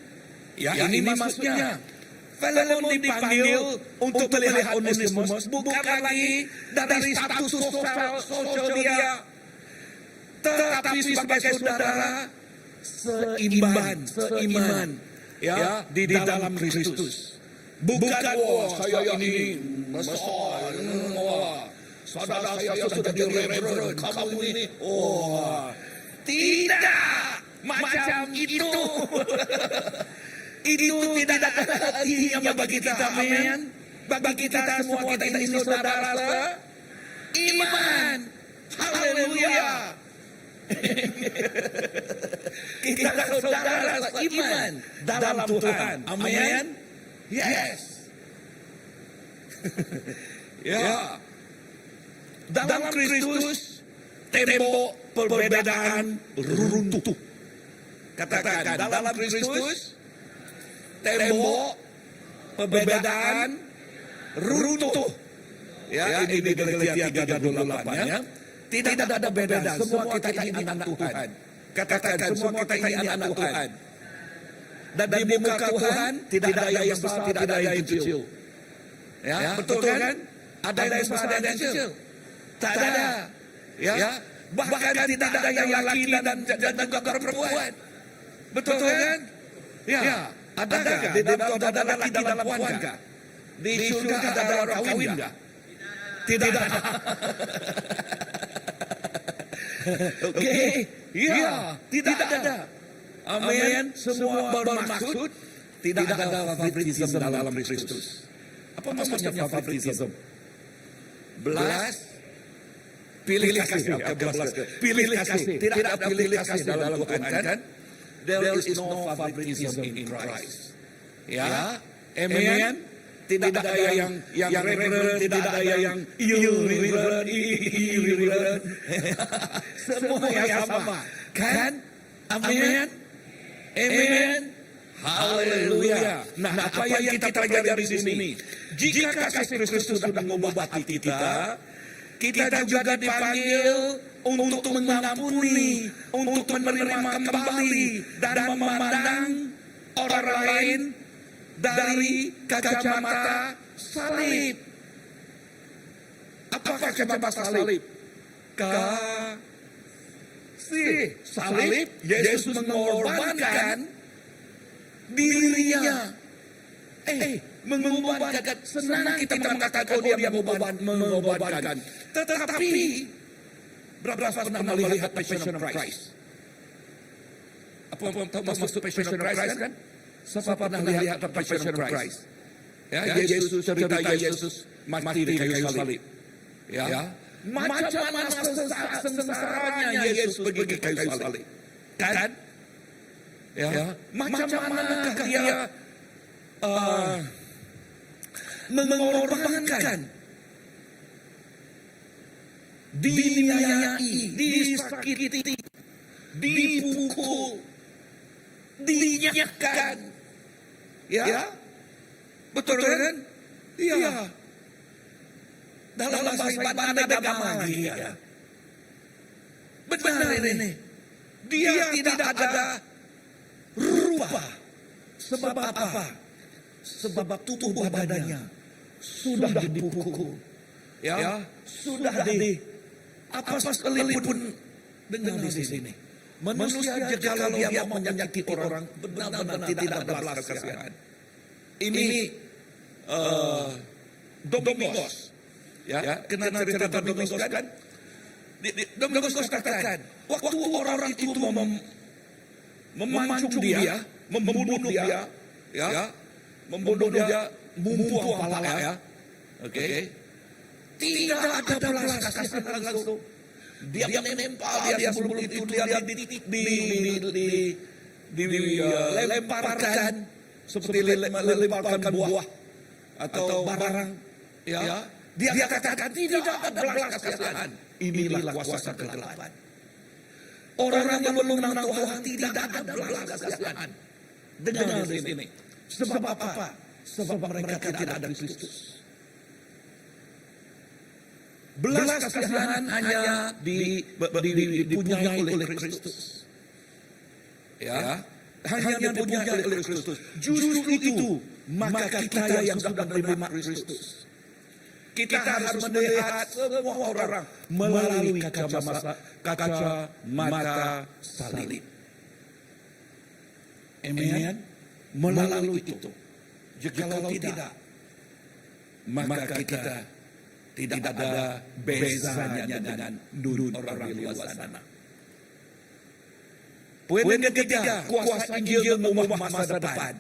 Ya, ini maksudnya. Filemon dipanggil untuk melihat Onesimus bukan lagi dari status sosial dia, tetapi sebagai saudara seiman, ya, di dalam Kristus. Bukan saya ini besar, saudara saya sudah di reverend, kamu ini, tidak macam itu. Itu tidak ada artinya bagi kita, amin. Bagi kita semua, kita ini saudara iman. Haleluya. Kita saudara iman dalam Tuhan, amin. Yes. Ya. Dalam Kristus tembok perbedaan runtuh. Katakan dalam Kristus tembok perbedaan runtuh. Ya, ini di Galatia 3:28 ya. Tidak ada beda. Semua kita ini anak Tuhan. Katakan semua kita ini anak Tuhan. Dan di muka Tuhan tidak ada yang besar, tidak ada yang kecil. Ya, betul kan? Ada yang besar, ada yang kecil. Tak ada. Ya, bahkan tidak ada yang laki dan juga perempuan. Betul kan? Ya. Adakah di dalam ada laki dalam puan kah? Di surga ada orang kawin kah? Tidak ada. Oke, ya, tidak ada. Amin. Semua bermaksud tidak ada favoritisme dalam Kristus. Apa maksudnya favoritisme? Belas pilih kasih. Pilih kasih. Tidak ada pilih kasih dalam Tuhan kan? There is no favoritism in Christ. Ya, amen. Tidak ada yang reverend, tidak ada yang irreverent. Semua yang sama, kan? Amen. Amen. Haleluya. Nah, apa yang kita pelajari di sini? Jika kasih Kristus sudah mengubah hati kita, kita juga dipanggil untuk mengampuni, untuk menerima kembali dan memandang orang lain dari kacamata salib. Apa kacamata salib? Kasih. Salib, Yesus mengorbankan dirinya. Mengorbankan. Senang kita mengatakan dia mengorbankan. Tetapi berapa pernah melihat Passion of Christ? Apa maksud Passion of Christ kan? Siapa pernah melihat Passion of Christ? Ya, Yesus, cerita Yesus mati di kayu salib. Ya, macam mana sengsaranya Yesus pergi ke kayu salib? Kan? Ya, macam manakah dia mengorbankan, diniayai, disakiti, dipukul, dinyakan. Ya, betul kan? Iya. Dalam bahasa Ibadah ada agama dia. Benar ini. Dia tidak ada rupa. Sebab apa? Sebab tubuh badannya sudah dipukul. Ya, sudah apa sekalipun dengar di sini. Manusia kalau dia mau menyakiti orang benar-benar tidak ada belas kasihan. Ini Domingos, ya, kenal cerita Domingos kan? Domingos katakan, waktu orang itu memancung dia, membunuh dia, ya, membunuh dia, membuang pala ya, oke. Tidak ada belas kasihan langsung. Dia menempel dia sebelum itu dia dilemparkan seperti lemparkan buah atau barang. Ya, dia katakan tidak ada belas kasihan. Inilah kuasa kegelapan. Orang yang belum mengenal Tuhan tidak ada belas kasihan. Dengar di sini. Sebab apa? Sebab mereka tidak ada Kristus. Belas kasihan hanya dipunyai oleh Kristus. Ya, hanya dipunyai oleh Kristus. Justru itu, maka kita yang sudah menerima Kristus, kita harus melihat semua orang melalui kaca mata salib. Amen. Melalui itu. Jikalau tidak, maka kita tidak ada bezanya dengan orang di luar sana. Poin yang ketiga, kuasa Injil mengubah masa depan.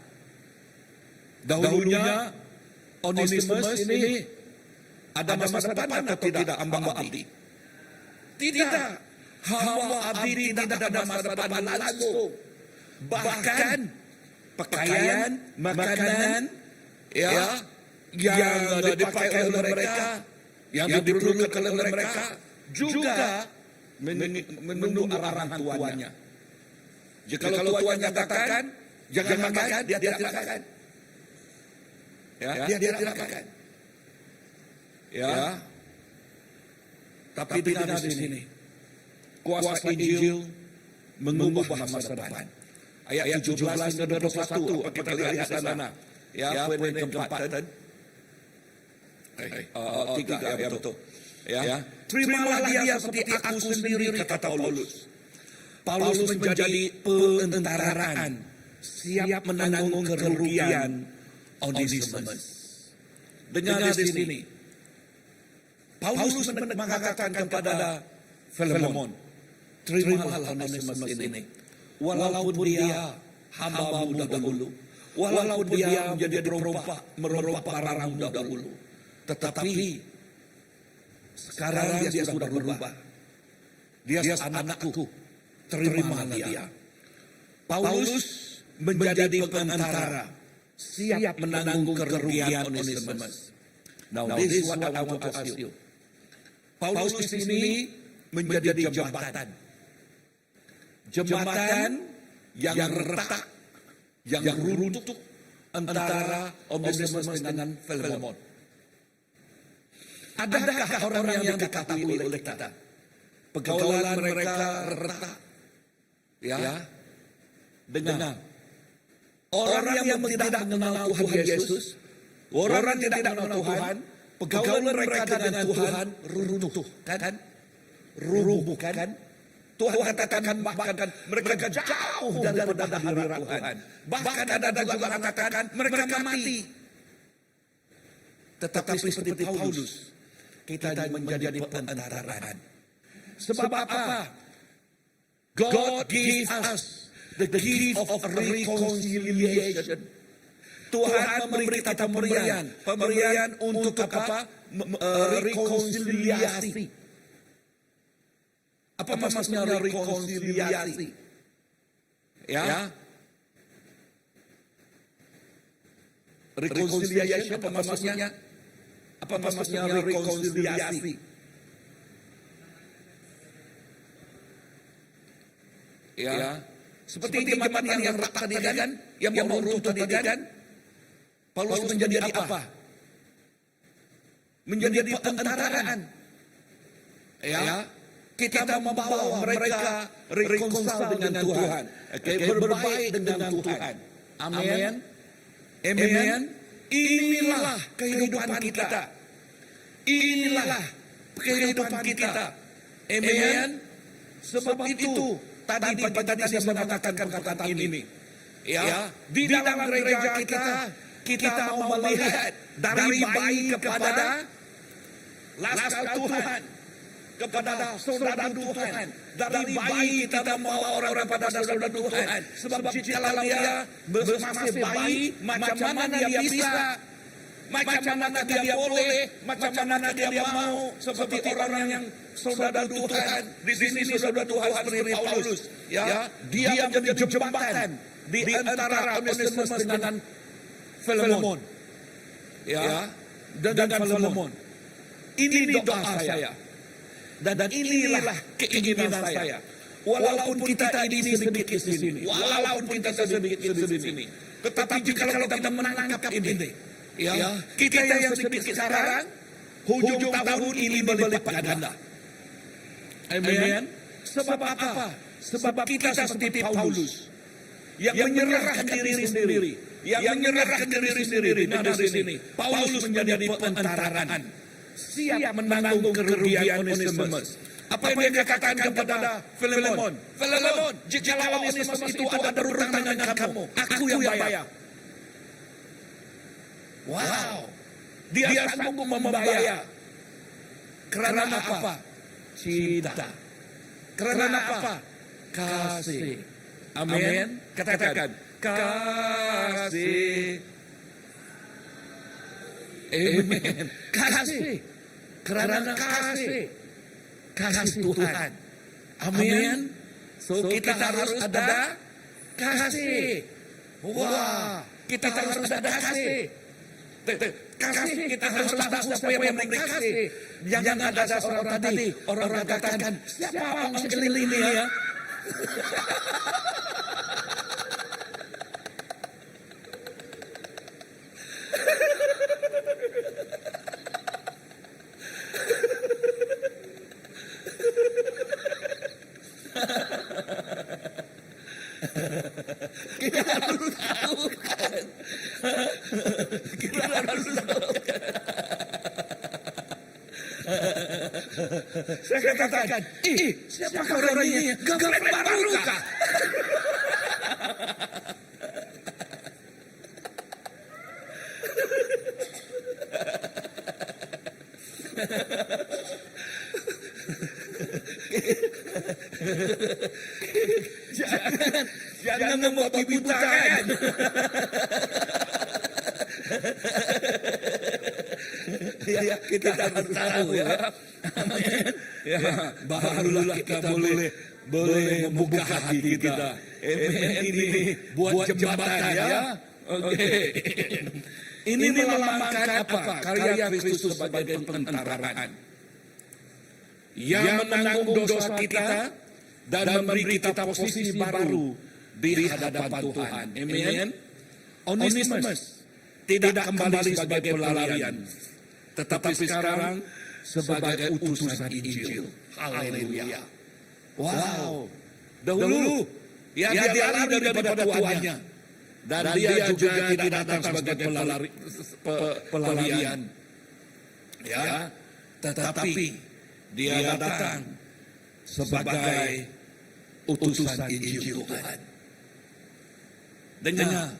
Dahulunya Onesimus ini ada masa depan atau tidak hamba abdi? Tidak. Hamba abdi tidak ada masa depan langsung. Bahkan pakaian, makanan, ya, yang dipakai oleh mereka, yang diperlukan oleh mereka, juga menunggu arahan tuannya. Jika kalau tuannya katakan, jangan makan, dia tidak makan. Ya, dia tidak makan. Ya, tapi dengar di sini, kuasa Injil mengubah masa depan. Ayat 17 dan 21, kita lihat di sana. Ya, poin yang keempat dan tiga, ya betul. Ya, terimalah dia seperti aku sendiri, kata Paulus. Paulus menjadi penentaraan, siap menanggung kerugian Onesimus. Dengar di sini. Paulus mengatakan kepada Filemon, terimalah Onesimus ini. Walaupun dia hambamu dahulu, walaupun dia menjadi merompak barangmu dahulu, tetapi sekarang dia sudah berubah. Dia anakku, terimalah dia. Paulus menjadi pengantara, siap menanggung kerugian Onesimus. Now this is what I want to ask you. Paulus di sini menjadi jembatan. Jembatan yang retak, yang runtuh antara Onesimus dengan Filemon. Adakah orang yang diketahui oleh kita? Pergaulan mereka retak. Ya, dengar. Orang yang tidak mengenal Tuhan Yesus, orang yang tidak mengenal Tuhan, pergaulan mereka dengan Tuhan runtuh, kan? Rubuh, kan? Tuhan katakan bahkan mereka jauh daripada hadirat Tuhan. Bahkan ada juga mengatakan mereka mati. Tetapi seperti Paulus, kita menjadi penentaraan. Sebab apa? God gives us the gift of reconciliation. Tuhan memberi kita pemberian untuk apa? Rekonsiliasi. Apa maksudnya rekonsiliasi? Ya. Rekonsiliasi apa maksudnya? Apa maksudnya rekonsiliasi? Ya. Seperti jembatan yang retak tadi kan, yang mau runtuh tadi kan, Paulus menjadi apa? Menjadi penentaraan. Ya. Kita membawa mereka reconcile dengan Tuhan. Berbaik dengan Tuhan. Amin. Amin. Inilah kehidupan kita. Inilah kehidupan kita. Amin. Sebab itu tadi saya mengatakan perkataan ini. Ya, di dalam gereja kita mau melihat dari bayi kepada laskar Tuhan, kepada saudara Tuhan. Dari bayi kita membawa orang pada saudara Tuhan. Sebab jika dia masih bayi, macam mana dia bisa macam mana dia boleh, macam mana dia mau, seperti orang yang saudara Tuhan, di sini saudara Tuhan seperti Paulus, ya, dia menjadi jembatan di antara Onesimus dengan Filemon, ya, dengan Filemon. Ini doa saya, dan inilah keinginan saya. Walaupun kita ini sedikit di sini, walaupun kita sedikit di sini, tetapi jika kita menangkap ini, ya, kita yang sedikit sekarang, hujung tahun ini berlipat ganda. Amin. Sebab apa? Sebab kita seperti Paulus yang menyerahkan diri sendiri, yang menyerahkan diri sendiri di sini. Paulus menjadi pengantaran, siap menanggung kerugian Onesimus. Apa yang dia katakan kepada Filemon? Filemon, jika Onesimus itu ada berutang dengan kamu, aku yang bayar. Wow, dia sanggup membayar. Karena apa? Cinta. Karena apa? Kasih. Amin. Katakan kasih. Amin. Kasih. Karena kasih. Kasih Tuhan. Amin. So kita harus ada kasih. Wah, kita harus ada kasih. Kasih kita harus tahu supaya memberi kasih. Jangan ada seorang tadi, orang katakan, siapa orang sekeliling ini ya? Kita harus tahu kan. Kita harus tahu kan. Saya katakan, siapakah orang ini? Girlfriend baru kah? Jangan membuat buta kan. Ya, kita harus tahu ya. Amin. Ya, barulah kita boleh membuka hati kita. Amin. Ini buat jembatan ya. Oke. Ini melambangkan apa? Karya Kristus sebagai pengantaran yang menanggung dosa kita dan memberi kita posisi baru di hadapan Tuhan. Amin. Onesimus tidak kembali sebagai pelarian, tetapi sekarang sebagai utusan Injil. Haleluya. Wow. Dahulu dia lari daripada tuannya, dan dia juga tidak datang sebagai pelarian. Ya, tetapi dia datang sebagai utusan Injil Tuhan. Dengar,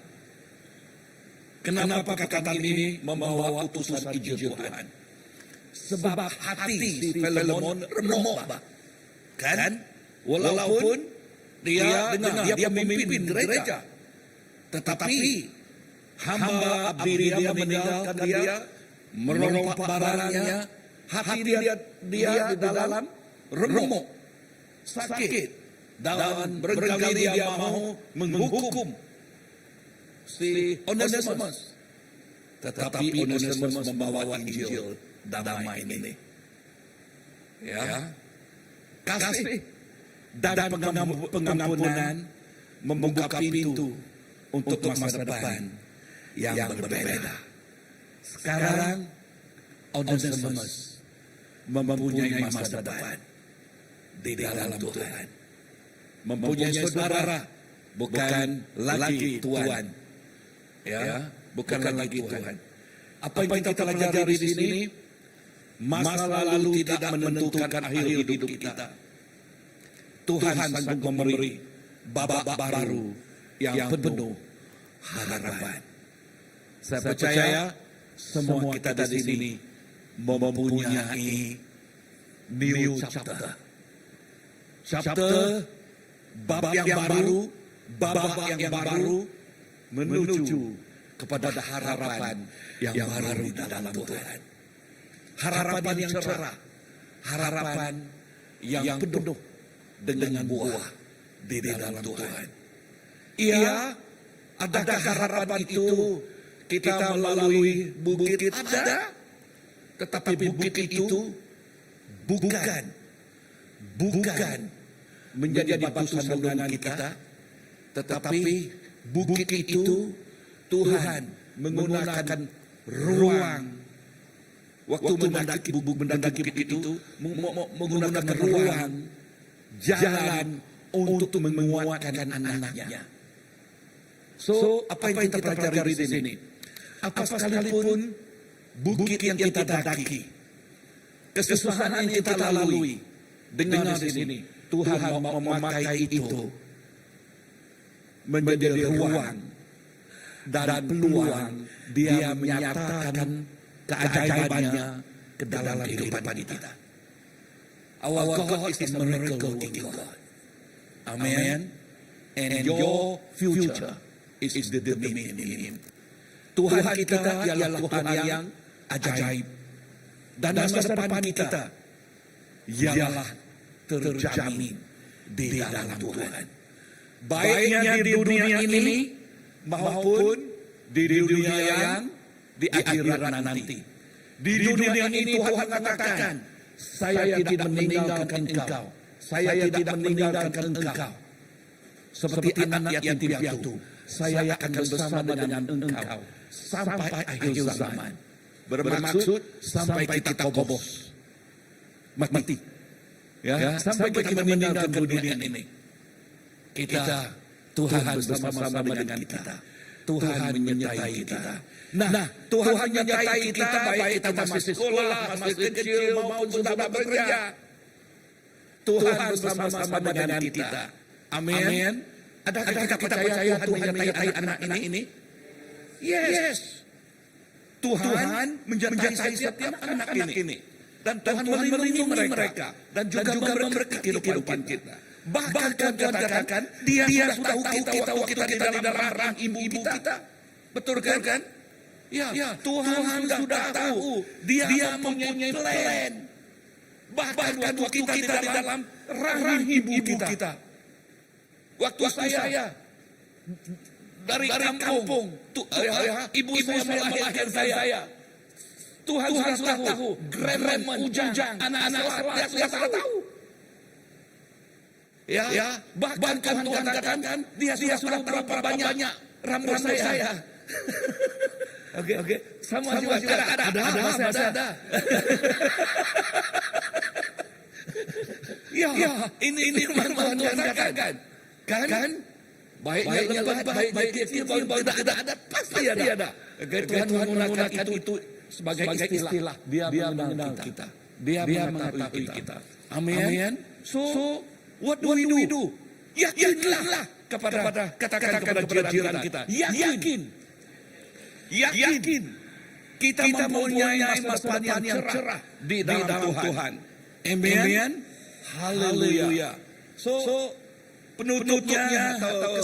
kenapa kata ini membawa utusan Injil Tuhan? Sebab hati si Filemon remuk, kan? Walaupun dia pemimpin gereja, tetapi hamba abdi dia meninggalkan dia, merompak barangnya, hati dia di dalam remuk, sakit, dan berkali dia mau menghukum si Onesimus. Tetapi Onesimus membawa Injil damai ini. Ya, kasih dan pengampunan membuka pintu untuk masa depan yang berbeda. Sekarang Onesimus mempunyai masa depan di dalam Tuhan. Mempunyai saudara, bukan lagi Tuhan. Ya, bukan lagi Tuhan. Apa yang kita pelajari di sini? Masa lalu tidak menentukan akhir hidup kita. Tuhan sanggup memberi babak baru yang penuh harapan. Saya percaya semua kita di sini mempunyai new chapter. Chapter bab yang baru, babak yang baru menuju kepada harapan yang baru di dalam Tuhan. Harapan yang cerah, harapan yang penuh dengan buah di dalam Tuhan. Iya, adakah harapan itu kita melalui bukit? Ada, tetapi bukit itu bukan menjadi batu sandungan kita, tetapi bukit itu Tuhan menggunakan ruang waktu mendaki bukit itu, menggunakan ruang jalan untuk menguatkan anak-anaknya. So, apa yang kita pelajari di sini? Apa sekalipun bukit yang kita daki, kesusahan yang kita lalui, dengan di sini Tuhan mau memakai itu menjadi ruang dan peluang Dia menyatakan keajaibannya ke dalam kehidupan kita. Our God is a miracle working God. Amen. And your future is determined in Him. Tuhan kita ialah Tuhan yang ajaib. Dan masa depan kita ialah terjamin di dalam Tuhan. Baiknya di dunia ini maupun di dunia yang di akhirat nanti. Di dunia ini Tuhan katakan, saya tidak meninggalkan engkau. Saya tidak meninggalkan engkau. Seperti anak yatim piatu, saya akan bersama dengan engkau sampai akhir zaman. Bermaksud sampai kita kobos. Mati. Ya, sampai kita meninggalkan dunia ini. Kita, Tuhan bersama-sama dengan kita. Tuhan menyertai kita. Nah, Tuhan menyertai kita baik kita masih sekolah, masih kecil maupun sudah bekerja. Tuhan bersama-sama dengan kita. Amin. Adakah kita percaya Tuhan menyertai anak ini? Yes. Tuhan menyertai setiap anak ini. Dan Tuhan melindungi mereka. Dan juga memberkati kehidupan kita. Bahkan Tuhan katakan, Dia sudah tahu kita waktu kita di dalam rahim ibu kita. Betul kan? Ya, Tuhan sudah tahu. Dia mempunyai plan. Bahkan waktu kita di dalam rahim ibu kita. Waktu saya dari kampung, ibu saya melahirkan saya. Tuhan sudah tahu. Gremmen, ujang, anak-anak dia sudah tahu. Ya, bahkan Tuhan katakan dia sudah berapa banyak rambut saya. Oke. Sama juga ada. Ya, ini firman Tuhan katakan. Kan? Baiknya lebat, baik kecil, tidak ada, pasti ada. Tuhan menggunakan itu sebagai istilah. Dia mengenal kita. Dia mengetahui kita. Amin. So, what do we do? Yakinlah katakan kepada jiran kita. Yakin. Kita mempunyai masa depan yang cerah di dalam Tuhan. Amin. Haleluya. So, penutupnya atau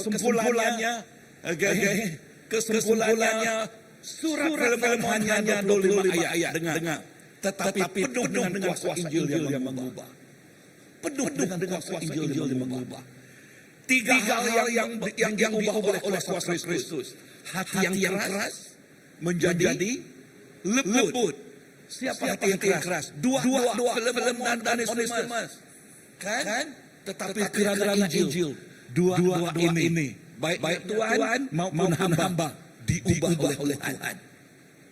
kesimpulannya surat Filemon hanya 25 ayat. Dengar. Tetapi penuh dengan kuasa Injil yang mengubah. Penuh dengan kuasa Injil yang mengubah. Tiga hal yang diubah oleh kuasa Kristus. Hati yang keras menjadi lembut. Siapa hati yang keras? Dua Filemon dan Onesimus. Kan? Tetapi kerana Injil, dua ini, baik Tuhan maupun hamba, diubah oleh Tuhan.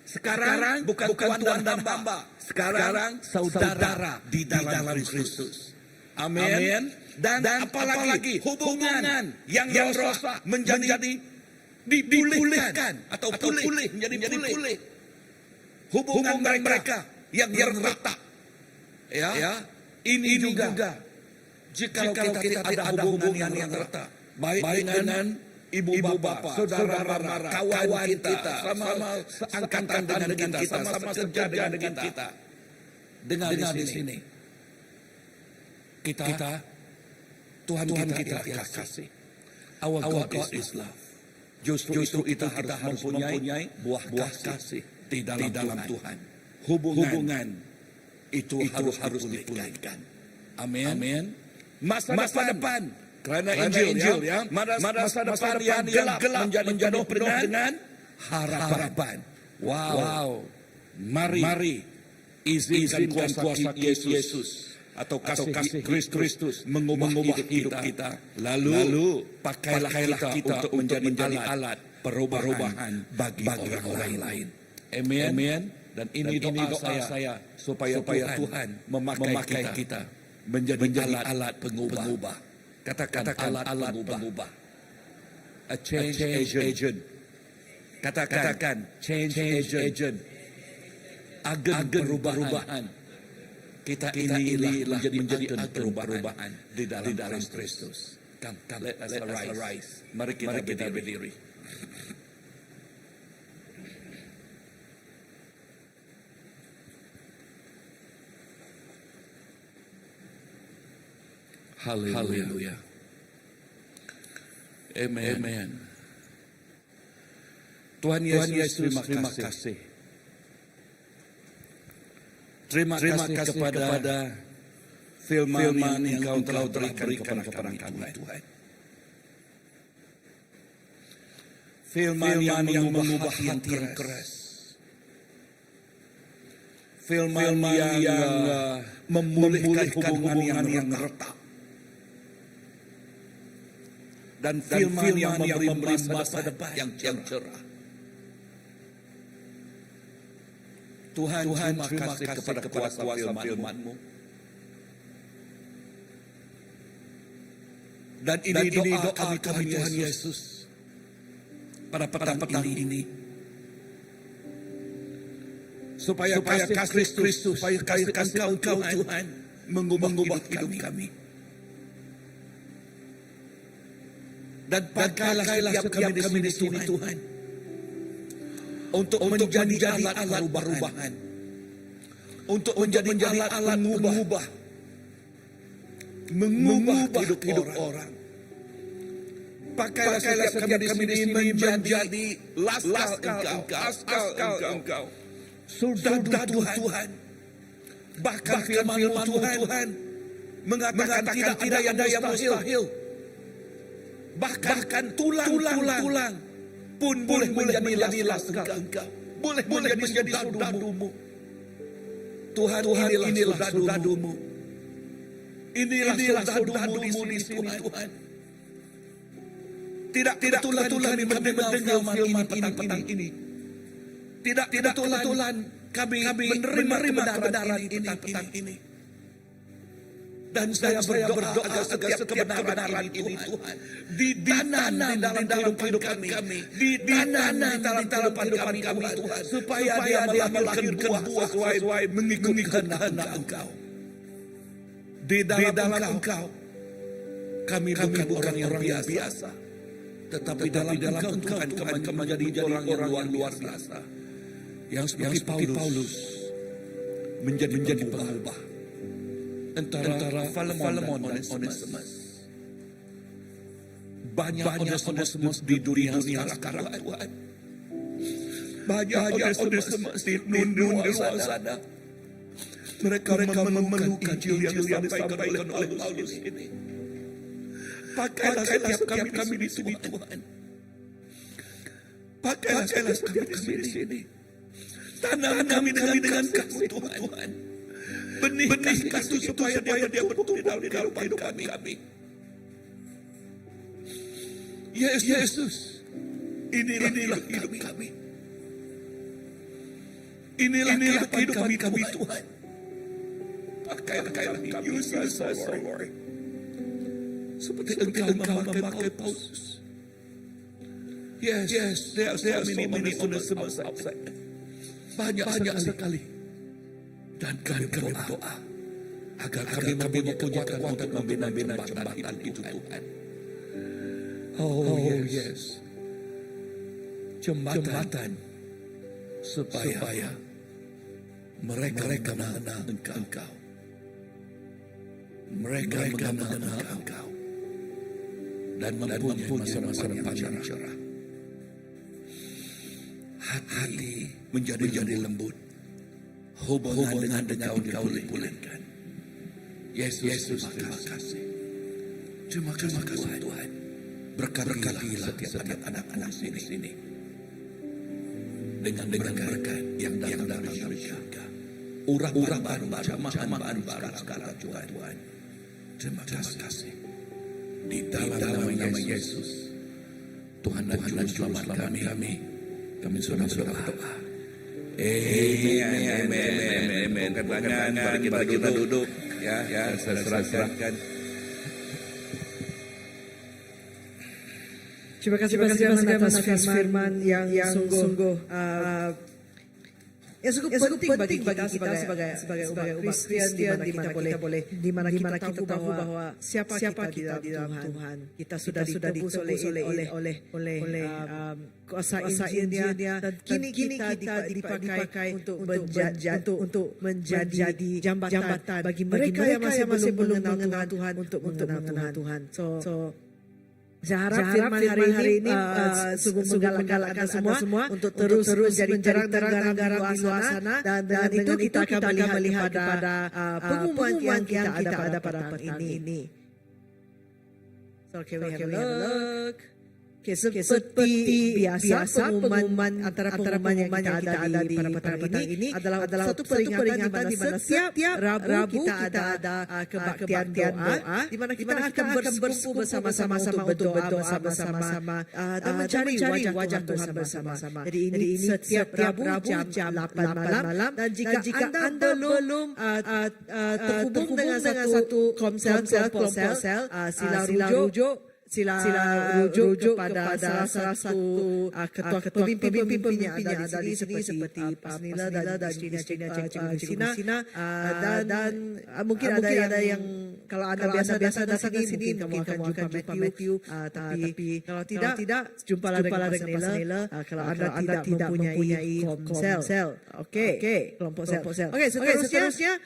Sekarang bukan Tuhan dan hamba, sekarang saudara di dalam Kristus. Amin. Dan apalagi hubungan yang rosak menjadi dipulihkan atau pulih menjadi pulih. Hubungan mereka yang retak. Ya, ini juga. Jika kita ada hubungan yang retak, baik dengan ibu bapa, saudara mara, kawan kita, sama seangkatan dengan kita, sama kerja dengan kita. Dengar di sini. Tuhan kita kasih. Our God is love. Justru itu kita harus mempunyai buah kasih di dalam Tuhan. Hubungan itu harus dipulihkan. Amin. Masa depan. Karena Injil ya. Masa depan yang gelap menjadi penuh dengan harapan. Wow. Mari izinkan kuasa Yesus atau kasih Kristus mengubah hidup kita. Lalu pakailah kita untuk menjadi alat perubahan bagi orang lain. Amin. Dan ini doa saya supaya Tuhan memakai kita menjadi alat pengubah. Katakan alat pengubah. A change agent. Katakan change agent. Agen perubahan. Kita ini menjadi agen perubahan di dalam Kristus. Come, let us arise. Mari kita berdiri. Haleluya. Amen. Tuhan Yesus, terima kasih. Terima kasih kepada firman yang Engkau telah berikan kepada kami, Tuhan. Firman yang mengubah hati yang keras. Firman yang memulihkan hubungan yang retak. Dan firman yang memberi masa depan yang cerah. Tuhan terima kasih kepada kuasa firman-Mu. Dan ini doa kami Tuhan Yesus pada petang ini. Supaya kasih Kristus, supaya kasih Engkau Tuhan mengubah hidup kami. Dan pakailah setiap kami di sini Tuhan. Untuk menjadi alat perubahan. Untuk menjadi alat mengubah hidup orang. Pakailah setiap kami di sini menjadi laskal Engkau. Surdadu Tuhan. Bahkan firman Tuhan mengatakan tidak ada yang mustahil. Bahkan tulang pun boleh menjadi laskal Engkau. Boleh menjadi surdadumu. Tuhan, inilah surdadumu. Inilah surdadumu di sini Tuhan. Tidak kami mendengar firman petang ini. Tidak kami menerima kebenaran ini petang ini. Dan saya berdoa agar setiap kebenaran ini Tuhan ditanam di dalam kehidupan kami. Ditanam di dalam kehidupan kami Tuhan. Supaya dia melahirkan buah sesuai mengikuti kehendak Engkau. Di dalam Engkau kami bukan orang yang biasa. Tetapi dalam Engkau Tuhan kami menjadi orang yang luar biasa. Yang seperti Paulus menjadi pengubah antara Filemon dan Onesimus. Banyak Onesimus di dunia sekarang Tuhan. Banyak Onesimus di luar sana. Mereka memeluk Injil yang disampaikan oleh Paulus ini. Pakailah setiap kami di sini Tuhan. Pakailah setiap kami di sini. Tanam kami dengan kasih Tuhan. Benih kasih supaya dia bertumbuh di dalam kehidupan kami. Yesus, inilah hidup kami. Inilah kehidupan kami Tuhan. Pakailah kami, use us, Lord. Seperti Engkau memakai Paulus. Yes, there are so many Onesimus outside. Banyak sekali. Dan kami berdoa agar kami mempunyai kekuatan untuk membina jembatan itu Tuhan. Oh yes. Jembatan supaya mereka mengenal Engkau. Mereka mengenal Engkau. Dan mempunyai masa depan yang cerah. hati menjadi lembut. Hubungan dengan kau dipulihkan. Yesus, terima kasih. Terima kasih Tuhan. Berkatilah setiap anak-anak di sini. Dengan berkat yang datang dari surga. Urapan baru, jamahan baru sekarang Tuhan. Terima kasih. Di dalam nama Yesus. Tuhan dan Juru Selamat kami. Kami sudah berdoa. Amen. Angkat tangan, mari kita duduk. Ya, saya serahkan. Terima kasih atas firman yang sungguh penting bagi kita sebagai umat Kristen, di mana kita tahu bahwa siapa kita di dalam Tuhan. Kita sudah ditebus oleh kuasa Injilnya, dan kini kita dipakai untuk menjadi jambatan bagi mereka yang masih belum mengenal Tuhan untuk mengenal Tuhan. So saya harap firman hari ini sungguh menggalakkan semua untuk terus menjadi terang di luar sana, dan dengan itu kita akan melihat kepada pengumuman yang kita ada pada petang ini. So can we have a look? Okay, seperti biasa pengumuman antara pengumuman yang kita ada di pada petang ini adalah satu peringatan di mana setiap Rabu kita ada kebaktian doa, di mana kita akan bersekumpul bersama-sama untuk berdoa bersama-sama dan mencari wajah Tuhan bersama-sama. Jadi ini setiap Rabu jam 8 malam, dan jika anda belum terhubung dengan satu kelompok sel, sila rujuk kepada salah satu ketua pemimpin yang ada di sini seperti Pasmila dan Cikgu Sina, dan mungkin ada yang kalau anda biasa datang ke sini mungkin kamu akan jumpa Matthew, tapi kalau tidak jumpalah dengan Pasmila kalau anda tidak mempunyai sel. Okey, kelompok sel. Okey, seterusnya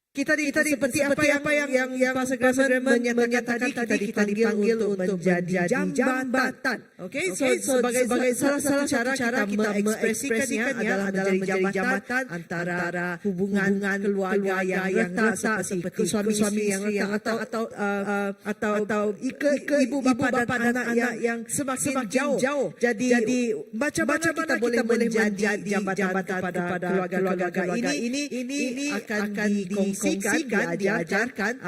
kita seperti apa yang Pastor Graham menyatakan tadi, kita dipanggil untuk menjadi jambatan. Okay, so sebagai salah satu cara kita mengekspresikannya adalah menjadi jambatan antara hubungan keluarga yang retak seperti suami yang retak atau ibu bapa dan anak yang semakin jauh. Jadi macam-macam kita boleh menjadi jambatan pada keluarga ini akan diajarkan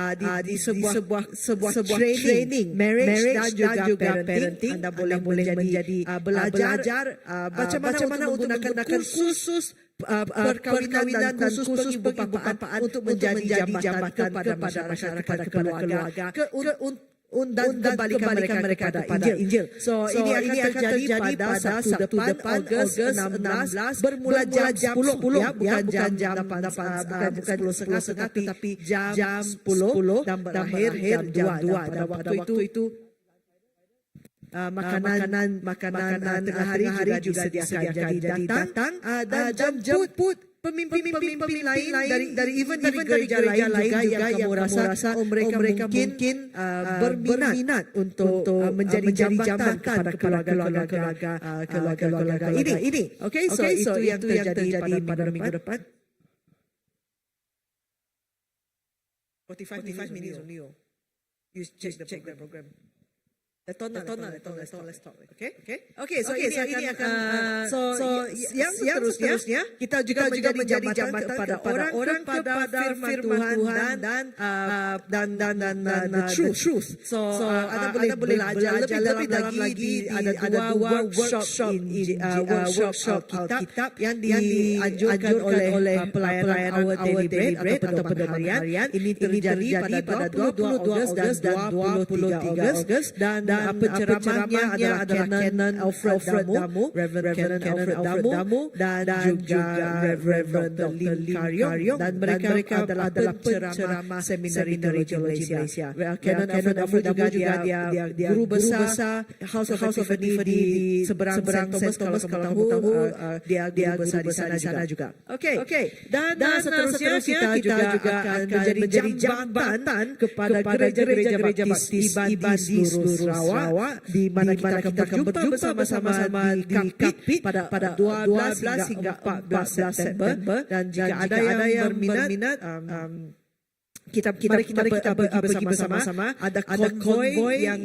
di sebuah training marriage dan juga parenting. Anda boleh menjadi belajar bagaimana menggunakan kursus perkawinan dan kursus pengibupapaan untuk menjadi jambatan kepada masyarakat, kepada keluarga, dan kembalikan mereka kepada Injil. So ini akan terjadi pada Sabtu depan Ogos 16 bermula jam 10 bukan jam 10:30 tapi jam 10 dan berakhir jam 2. Pada waktu itu makanan tengah hari juga disediakan. Jadi datang dan jemput pemimpin lain dari gereja lain juga yang kamu rasa mereka mungkin berminat untuk menjadi jambatan kepada keluarga ini. Okay, so itu yang terjadi pada minggu depan. 45 minutes only. You check the program. Let's talk. Okay. So ini akan yang seterusnya kita juga menjadi jambatan kepada orang kepada firman Tuhan dan the truth. So Anda boleh belajar lebih dalam lagi. Ada dua workshop Alkitab yang dianjurkan oleh pelayanan Our Daily Bread atau pendengar-harian. Ini terjadi pada 22 Ogos dan 23 Ogos, dan penceramahnya adalah Canon Alfred Damu, Reverend Canon Alfred Damu, dan juga Reverend Dr. Lim Karyong, dan mereka adalah penceramah Seminari Teologi Malaysia. Canon Alfred juga dia guru besar House of Epiphany di seberang St. Thomas, kalau kamu tahu, dia guru besar di sana juga. Okay. Dan seterusnya kita juga akan menjadi jambatan kepada gereja-gereja baptis di seluruh Sarawak di mana kita berjumpa bersama-sama di Kapit pada 12 hingga 14 September, dan jika ada yang berminat, mari kita pergi bersama-sama. Ada konvoy yang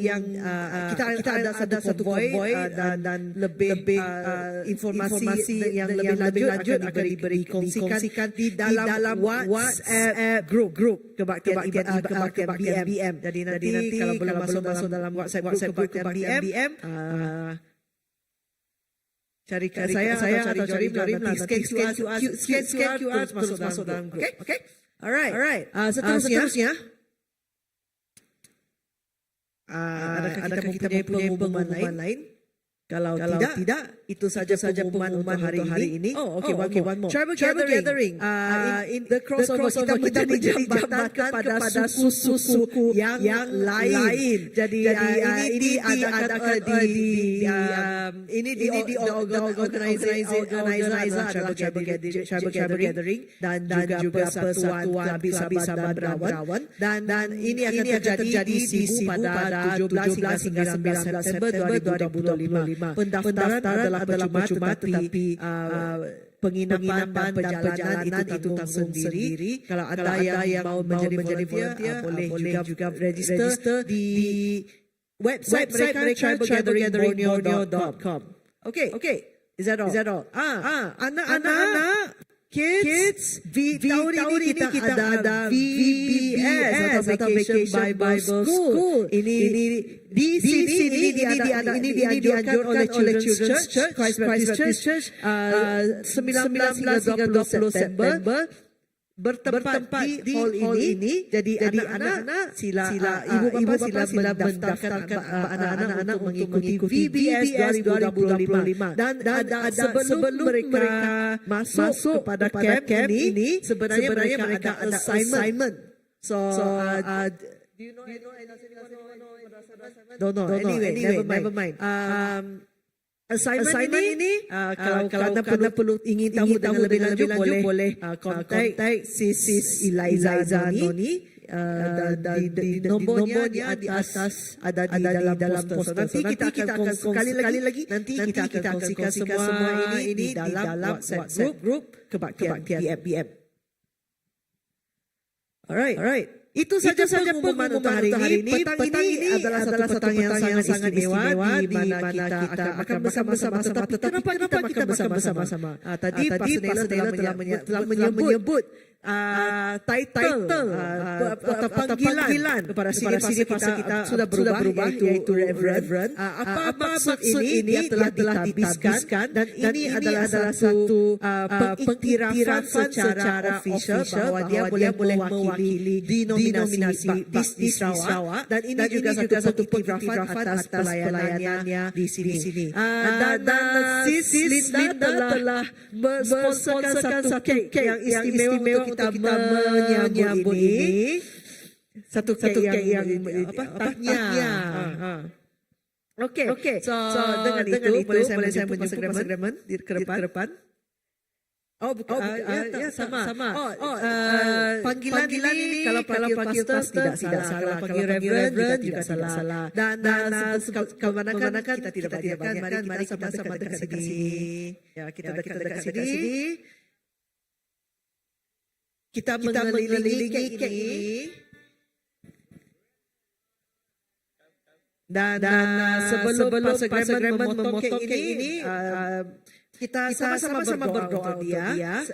kita ada satu konvoy, dan lebih informasi yang lebih lanjut akan dikongsikan di dalam WhatsApp group kebaktian BM. Jadi nanti kalau belum masuk dalam WhatsApp group kebaktian BM, cari saya atau cari Jorim, nanti scan QR terus masuk dalam group. Okay? Alright. Seterusnya, adakah kita mempunyai pengumuman lain? Kalau tidak, itu saja pengumuman untuk hari ini. One more. Tribal gathering. In the crossover kita menjadi jambatan kepada suku-suku yang lain. Jadi ini diadakan ini di organizer adalah tribal gathering dan juga persatuan Sabis dan Berawan, dan ini akan terjadi di Sibu pada 17 hingga 19 September 2025. Pendaftaran adalah percuma, tetapi penginapan dan perjalanan itu tanggung sendiri. Kalau ada yang mau menjadi volunteer, boleh juga register di website mereka tribalgathering.borneo.com. Okay. Is that all? Anak-anak, kids, tahun ini kita ada VBS atau Vacation Bible School. Ini di sini dianjurkan oleh Children's Church, Christ Baptist Church, 19 hingga 20 September. Bertempat di hall ini. Jadi anak-anak sila ibu bapa sila mendaftarkan anak-anak untuk mengikuti VBS 2025. Dan sebelum mereka masuk kepada camp ini, sebenarnya mereka ada assignment. So do you know don't know. Anyway, never mind. Assignment ini kalau anda perlu ingin tahu dengan lebih lanjut boleh kontak Sis Eliza Noni, di nombornya di atas ada di dalam poster. Nanti kita akan sekali lagi kita akan kongsikan semua ini di dalam WhatsApp group kebaktian BM. Alright. Itu saja pengumuman untuk hari ini. Petang ini adalah satu petang yang sangat istimewa di mana kita akan makan bersama-sama. Tetapi kenapa kita makan bersama-sama? Tadi Pastor Nela telah menyebut title atau panggilan kepada sini kita sudah berubah yaitu Reverend. Apa maksud ini? Dia telah ditabiskan, dan ini adalah satu pengiktirafan secara official bahwa dia boleh mewakili denominasi di Sarawak, dan ini juga satu pengiktirafan atas pelayanannya di sini. Dan Sis Linda telah mensponsorkan satu kek yang istimewa kita menyambut ini. Satu kek yang tahnya. Okey. So dengan itu boleh saya menjumpa Mas Agreement di ke depan. Sama. Panggilan ini kalau panggil pastor tidak salah, panggil Reverend juga salah. Dan kemana-mana kita tidak banyak. Mari kita sama dekat sini. Ya, kita dekat sini. Kita mengelilingi kek ini. Dan sebelum Pastor Agreement memotong kek ini, kita sama-sama berdoa untuk dia.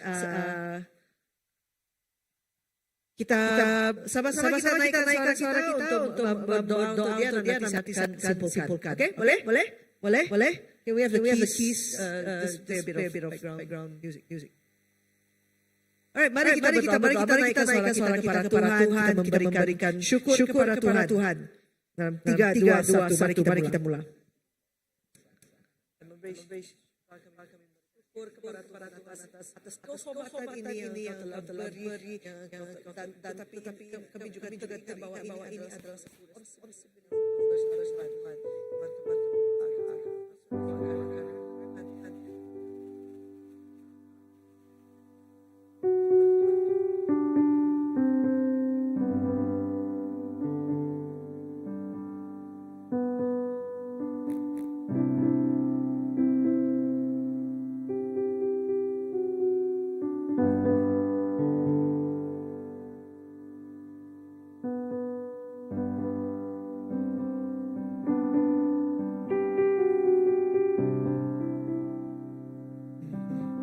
Kita sama-sama kita naikkan suara kita untuk berdoa untuk dia, nanti akan simpulkan. Okay? Boleh? Can we have the keys? Just play a bit of background music. Alright, mari kita naikkan suara kita kepada Tuhan, kita memberikan syukur kepada Tuhan. 3, 2, 1, mari kita mulai. Syukur kepada Tuhan atas kehormatan ini yang telah beri, tapi kami juga tidak bahwa ini adalah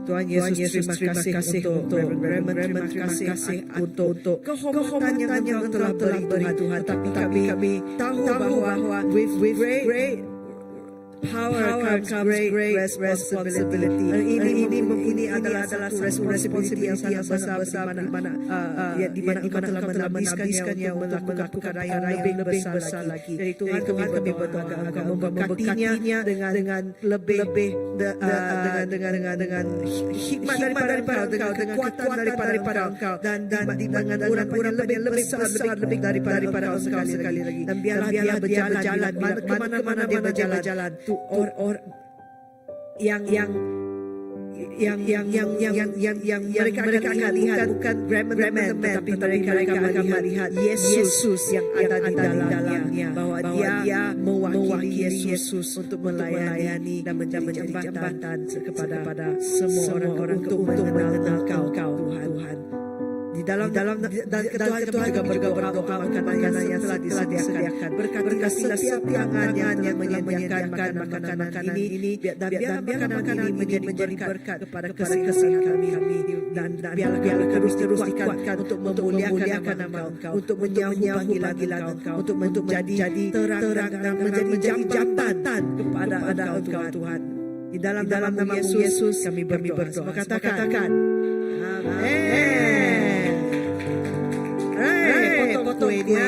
Tuhan Yesus, terima kasih untuk Reverend, terima kasih untuk kehormatan yang Engkau telah beri Tuhan. Tapi kami tahu bahwa with great power comes great responsibility. Ini adalah satu responsibility yang sangat besar di mana Engkau telah menhabiskannya untuk melakukan perkara yang lebih besar lagi. Jadi Tuhan kami berdoa Engkau memberkatinya dengan lebih dengan hikmat daripada Engkau, dengan kekuatan daripada Engkau, dan dengan urat-urat lebih besar lebih daripada Engkau sekali lagi. Dan biarlah dia berjalan kemana-mana dia berjalan. Or yang mereka akan lihat bukan Bremen, tapi mereka akan melihat Yesus yang ada di dalamnya, bahwa dia mewakili Yesus untuk melayani dan menjadi jembatan kepada semua orang untuk mengenal Engkau Tuhan. Di dalam dan Tuhan juga berdoa makanan yang telah disediakan. Berkati setiap tangan yang menyediakan makanan ini, dan biarlah makanan ini menjadi berkat kepada kesehatan kami, dan biarlah terus dikuatkan untuk memuliakan nama Engkau, untuk menyahu panggilan Engkau, untuk menjadi terang dan menjadi jambatan kepada Engkau Tuhan. Di dalam nama Yesus kami berdoa. Semua katakan amin. Potong kuenya.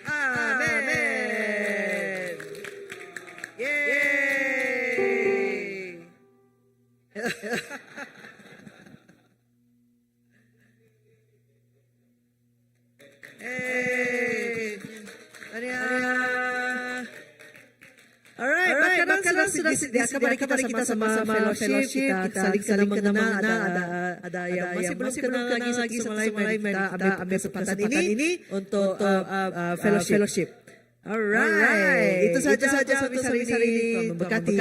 Amin. Yeay. Alright, makanan sudah disediakan. Mari kita sama-sama fellowship, kita saling mengenal. Ada yang masih belum kenal lagi sama lain. Kita ambil kesempatan ini untuk fellowship. Alright, itu saja hari ini. Tuhan memberkati.